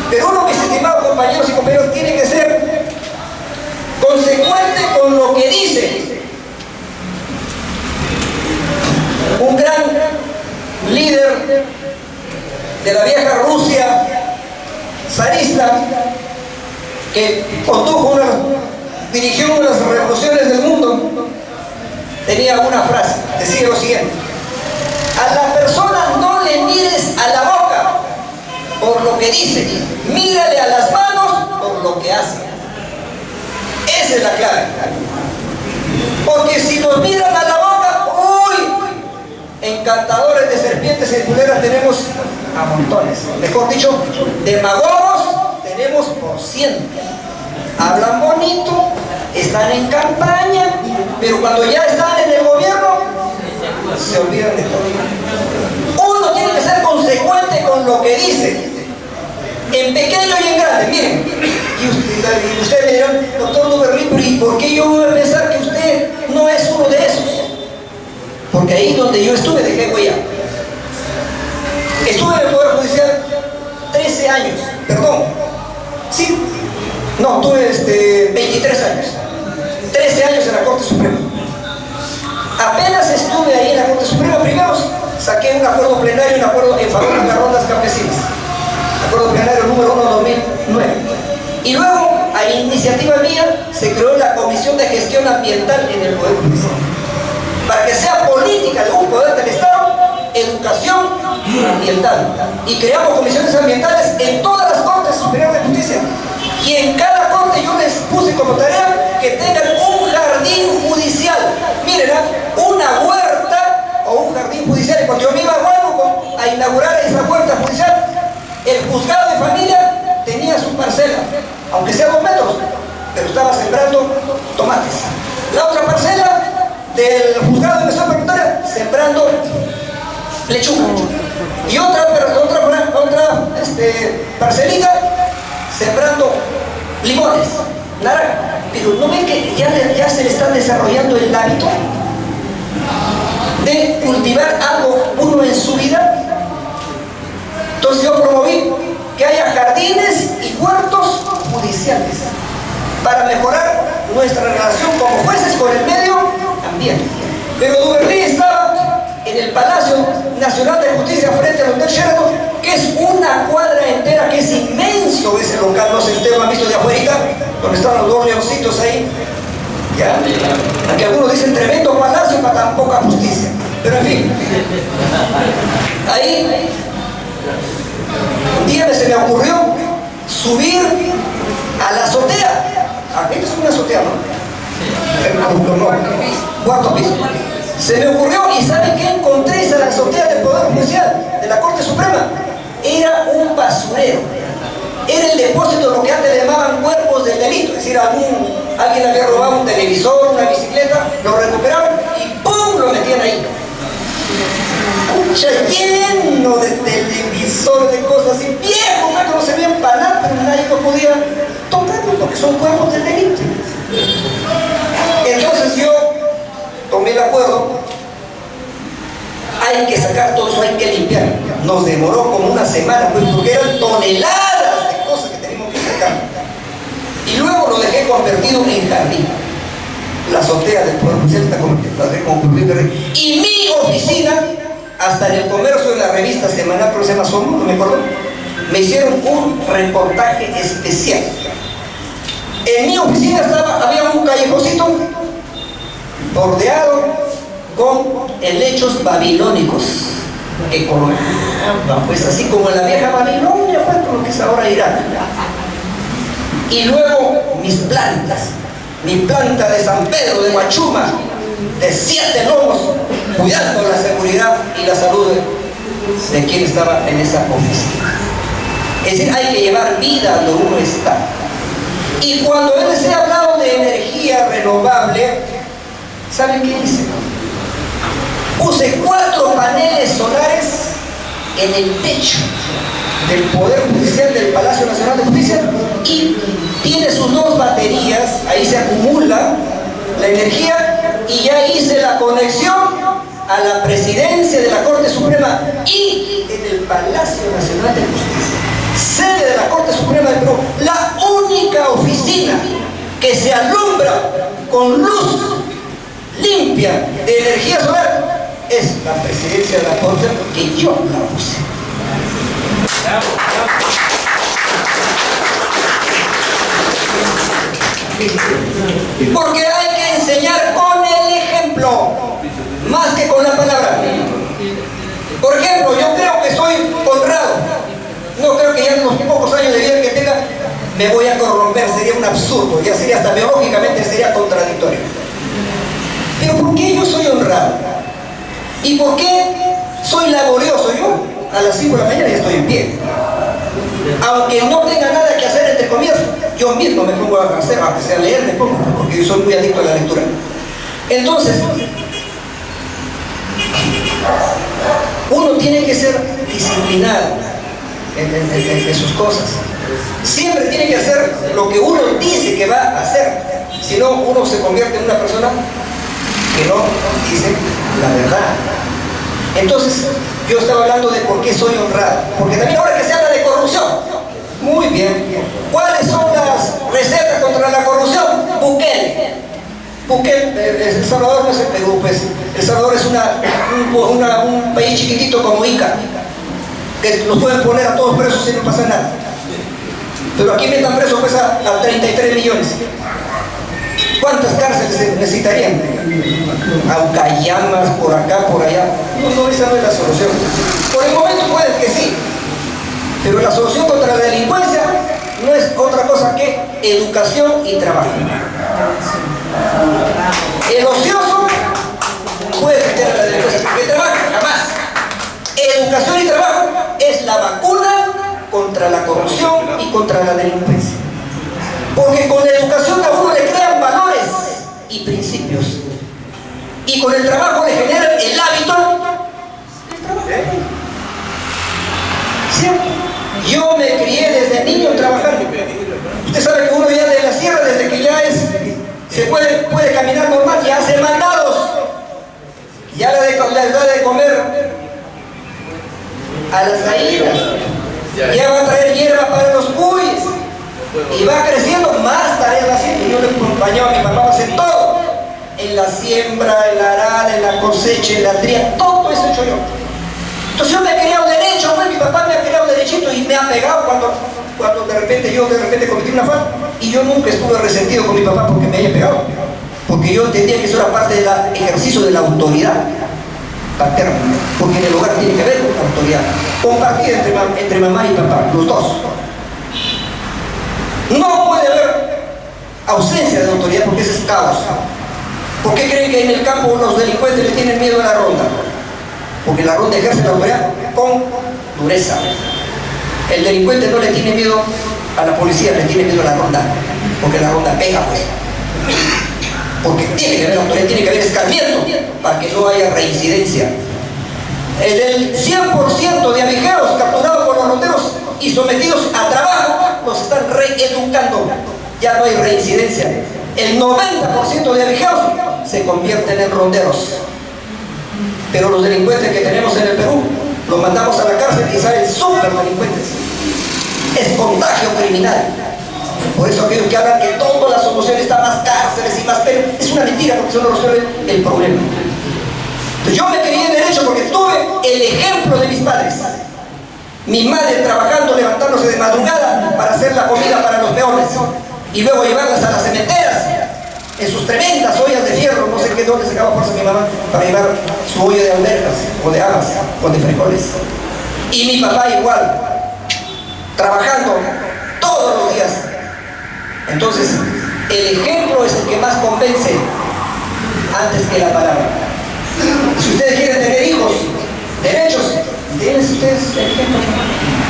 Pero uno, mis estimados compañeros y compañeras, tiene que ser consecuente con lo que dice. Un gran líder de la vieja Rusia zarista, que dirigió unas revoluciones del mundo, tenía una frase, decía lo siguiente: a la persona no le mires a la boca por lo que dice, mírale a las manos por lo que hace. Esa es la clave. Porque si nos miran a la boca, ¡uy! Encantadores de serpientes y culeras tenemos a montones. Mejor dicho, demagogos tenemos por ciento. Hablan bonito, están en campaña, pero cuando ya están en el gobierno, se olvidan de todo. Uno tiene que ser consecuente con lo que dice, en pequeño y en grande. Miren, y ustedes me dirán, doctor Duverly, pero ¿y por qué yo voy a pensar que usted no es uno de esos? Porque ahí donde yo estuve dejé huella. Estuve en el Poder Judicial 13 años, perdón, sí, no, tuve 23 años, 13 años en la Corte Suprema. Apenas estuve ahí en la Corte Suprema, primero saqué un acuerdo plenario, un acuerdo en favor de las rondas campesinas, acuerdo plenario número 1 2009. Y luego, a iniciativa mía, se creó la Comisión de Gestión Ambiental en el Poder Judicial, para que sea política de un poder del Estado, educación ambiental. Y creamos comisiones ambientales en todas las Cortes Superiores de Justicia. Y en cada corte yo les puse como tarea que tengan un jardín judicial. Miren, una huerta o un jardín judicial. Y cuando yo me iba a Huánuco a inaugurar esa huerta judicial, el juzgado de familia tenía su parcela, aunque sea 2 metros, pero estaba sembrando tomates. La otra parcela del juzgado de investigación preparatoria sembrando lechuga, y otra parcelita sembrando limones, naranja. Pero ¿no ven que ya se le está desarrollando el hábito de cultivar algo uno en su vida? Entonces yo promoví que haya jardines y huertos judiciales para mejorar nuestra relación como jueces con el medio ambiente. Pero Duverly estaba en el Palacio Nacional de Justicia frente al Hotel Sheraton, que es una cuadra entera, que es inmenso ese local. No sé si ustedes lo han visto de afuera, donde están los 2 leoncitos ahí. ¿Ya? Aquí algunos dicen tremendo palacio para tan poca justicia. Pero en fin, ahí un día se me ocurrió subir a la azotea. Esta es una azotea, ¿no? Cuarto piso. Se me ocurrió, y ¿saben qué encontré? Esa azotea del Poder Judicial, de la Corte Suprema. Era un basurero. Era el depósito de lo que antes le llamaban cuerpos del delito. Es decir, alguien había robado un televisor, una bicicleta, lo recuperaban y ¡pum! Lo metían ahí. Pucha, lleno de televisor, de cosas así, viejo, que no se veía empanar, pero nadie lo podía tocarlo porque son cuerpos del delito. Entonces yo tomé el acuerdo, hay que sacar todo eso, hay que limpiar. Nos demoró como una semana, pues, porque eran toneladas de cosas que teníamos que sacar. Y luego lo dejé convertido en jardín. la azotea del Poder Judicial está como Rey. Y mi oficina, hasta en el comercio de la revista semanal, pero se llama Somos, no me acuerdo, me hicieron un reportaje especial. En mi oficina había un callejoncito bordeado con helechos babilónicos que colocaban, pues así como en la vieja Babilonia, pues por lo que es ahora Irán. Y luego mis plantas, mi planta de San Pedro de Huachuma, de 7 lomos, cuidando la seguridad y la salud de quien estaba en esa oficina. Es decir, hay que llevar vida donde uno está. Y cuando les he hablado de energía renovable, ¿saben qué hice? Puse 4 paneles solares en el techo del Poder Judicial del Palacio Nacional de Justicia y tiene sus 2 baterías, ahí se acumula la energía y ya hice la conexión a la presidencia de la Corte Suprema y en el Palacio Nacional de Justicia, sede de la Corte Suprema del Perú, la única oficina que se alumbra con luz limpia de energía solar es la presidencia de la Corte, que yo la puse. Porque hay que enseñar con el ejemplo más que con la palabra. Por ejemplo, yo creo que soy honrado. No creo que ya en los pocos años de vida que tenga me voy a corromper, sería un absurdo, ya sería hasta biológicamente sería contradictorio. Pero ¿por qué yo soy honrado? ¿Y por qué soy laborioso? Yo a las 5 de la mañana ya estoy en pie. Aunque no tenga nada que hacer, entre comillas, yo mismo me pongo a hacer, aunque sea leer, me pongo, porque yo soy muy adicto a la lectura. Entonces, uno tiene que ser disciplinado en sus cosas. Siempre tiene que hacer lo que uno dice que va a hacer. Si no, uno se convierte en una persona que no dice la verdad. Entonces, yo estaba hablando de por qué soy honrado. Porque también ahora que se habla de corrupción, muy bien, ¿cuáles son las recetas contra la corrupción? Bukele. El Salvador no es el Perú, pues. El Salvador es un país chiquitito como Ica, que los pueden poner a todos presos y no pasa nada. Pero aquí metan presos pues a 33 millones. ¿Cuántas cárceles necesitarían? Aucayamas, por acá, por allá. No, esa no es la solución. Por el momento puede que sí, pero la solución contra la delincuencia no es otra cosa que educación y trabajo. El ocioso puede meter a la delincuencia, porque trabaja jamás. Educación y trabajo es la vacuna contra la corrupción y contra la delincuencia. Porque con la educación a uno le crean valores y principios. Y con el trabajo le generan el hábito del trabajo. ¿Cierto? Yo me crié desde niño trabajando. Usted sabe que uno ya de la sierra, desde que ya se puede caminar normal, ya hace mandados. Ya la edad de comer a las gallinas. Ya va a traer hierba para los cuys. Y va creciendo, más tareas haciendo. Yo le acompañaba a mi papá a hacer todo. En la siembra, en la arada, en la cosecha, en la tría, todo eso he hecho yo. Entonces yo me he criado derecho, pues mi papá me ha criado derechito y me ha pegado cuando de repente cometí una falta. Y yo nunca estuve resentido con mi papá porque me haya pegado. Porque yo entendía que eso era parte del ejercicio de la autoridad paterna. Porque en el hogar tiene que haber una autoridad compartida entre mamá y papá, los dos. No puede haber ausencia de autoridad porque ese es caos. ¿Por qué creen que en el campo los delincuentes le tienen miedo a la ronda? Porque la ronda ejerce la autoridad con dureza. El delincuente no le tiene miedo a la policía, le tiene miedo a la ronda. Porque la ronda pega, pues. Porque tiene que haber autoridad, tiene que haber escarmiento para que no haya reincidencia. El 100% de abigeros capturados por los ronderos y sometidos a trabajo los están reeducando. Ya no hay reincidencia. El 90% de abigeros se convierten en ronderos. Pero los delincuentes que tenemos en el Perú los mandamos a la cárcel y salen súper delincuentes. Es contagio criminal. Por eso aquellos que hablan que toda la solución está más cárceles y más pena, es una mentira, porque eso no resuelve el problema. Entonces, yo me crié en derecho porque tuve el ejemplo de mis padres. Mi madre trabajando, levantándose de madrugada para hacer la comida para los peones y luego llevarlas a las cementeras en sus tremendas ollas de fierro, no sé qué dónde sacaba fuerza mi mamá para llevar su olla de alberjas o de habas o de frijoles. Y mi papá igual, trabajando todos los días. Entonces, el ejemplo es el que más convence antes que la palabra. Si ustedes quieren tener hijos, derechos, denles ustedes el ejemplo.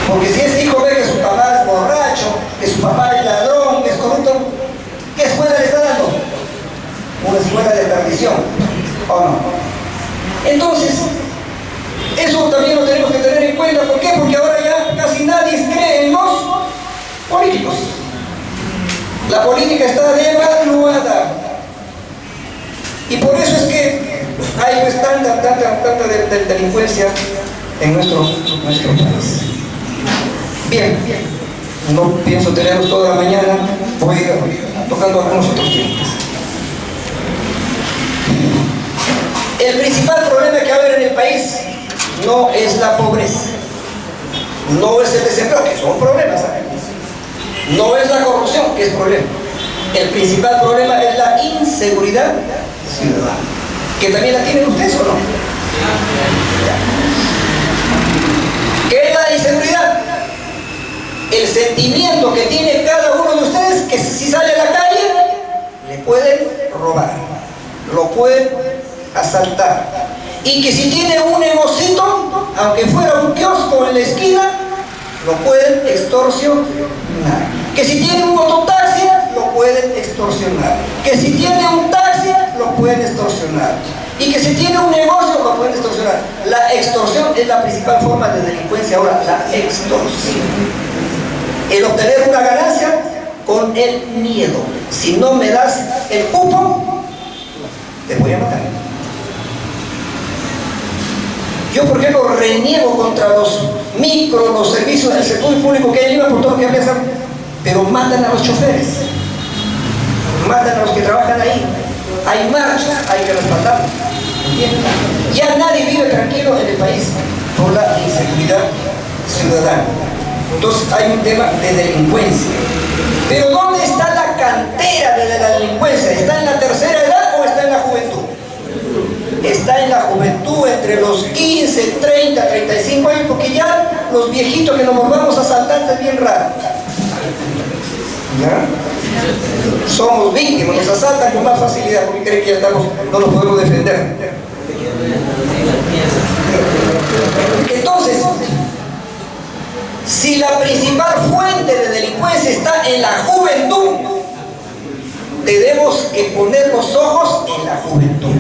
Porque si ese hijo ve que su papá es borracho, que su papá es ladrón, que es corrupto, ¿qué escuela le está dando? Una escuela de perdición, ¿o no? Entonces, eso también lo tenemos que tener en cuenta. ¿Por qué? Porque ahora ya casi nadie cree en los políticos. La política está devaluada. Y por eso es que hay pues tanta delincuencia en nuestro país. Bien, no pienso tenerlos toda la mañana, voy tocando algunos otros temas. El principal problema que va a haber en el país no es la pobreza, no es el desempleo, que son problemas, ¿sabes? No es la corrupción, que es problema. El principal problema es la inseguridad ciudadana, que también la tienen ustedes, ¿o no? ¿Qué es la inseguridad? El sentimiento que tiene cada uno de ustedes que si sale a la calle le pueden robar, lo pueden asaltar, y que si tiene un negocito, aunque fuera un kiosco en la esquina, lo pueden extorsionar, que si tiene un mototaxi lo pueden extorsionar, que si tiene un taxi lo pueden extorsionar, y que si tiene un negocio lo pueden extorsionar. La extorsión es la principal forma de delincuencia ahora, la extorsión, el obtener una ganancia con el miedo. Si no me das el cupo, te voy a matar. Yo, por ejemplo, reniego contra los micros, los servicios del sector público que hay en Lima por todo lo que piensan, pero matan a los choferes, matan a los que trabajan ahí. Hay marchas, hay que respetarlos. Ya nadie vive tranquilo en el país por la inseguridad ciudadana. Entonces hay un tema de delincuencia. Pero ¿dónde está la cantera de la delincuencia? ¿Está en la tercera edad o está en la juventud? Está en la juventud, entre los 15, 30, 35 años, porque ya los viejitos que nos volvamos asaltantes es bien raro. ¿Ya? Somos víctimas, nos asaltan con más facilidad porque creen que ya estamos, no nos podemos defender. Entonces, si la principal fuente de delincuencia está en la juventud, tenemos que poner los ojos en la juventud.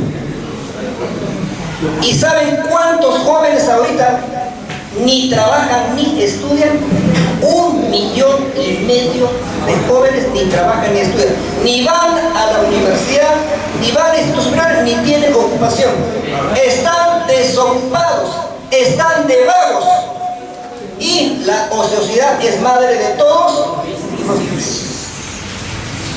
¿Y saben cuántos jóvenes ahorita ni trabajan ni estudian? 1,5 millones de jóvenes ni trabajan ni estudian, ni van a la universidad, ni van a institutos superiores, ni tienen ocupación. Están desocupados, están de vagos. Y la ociosidad es madre de todos los días.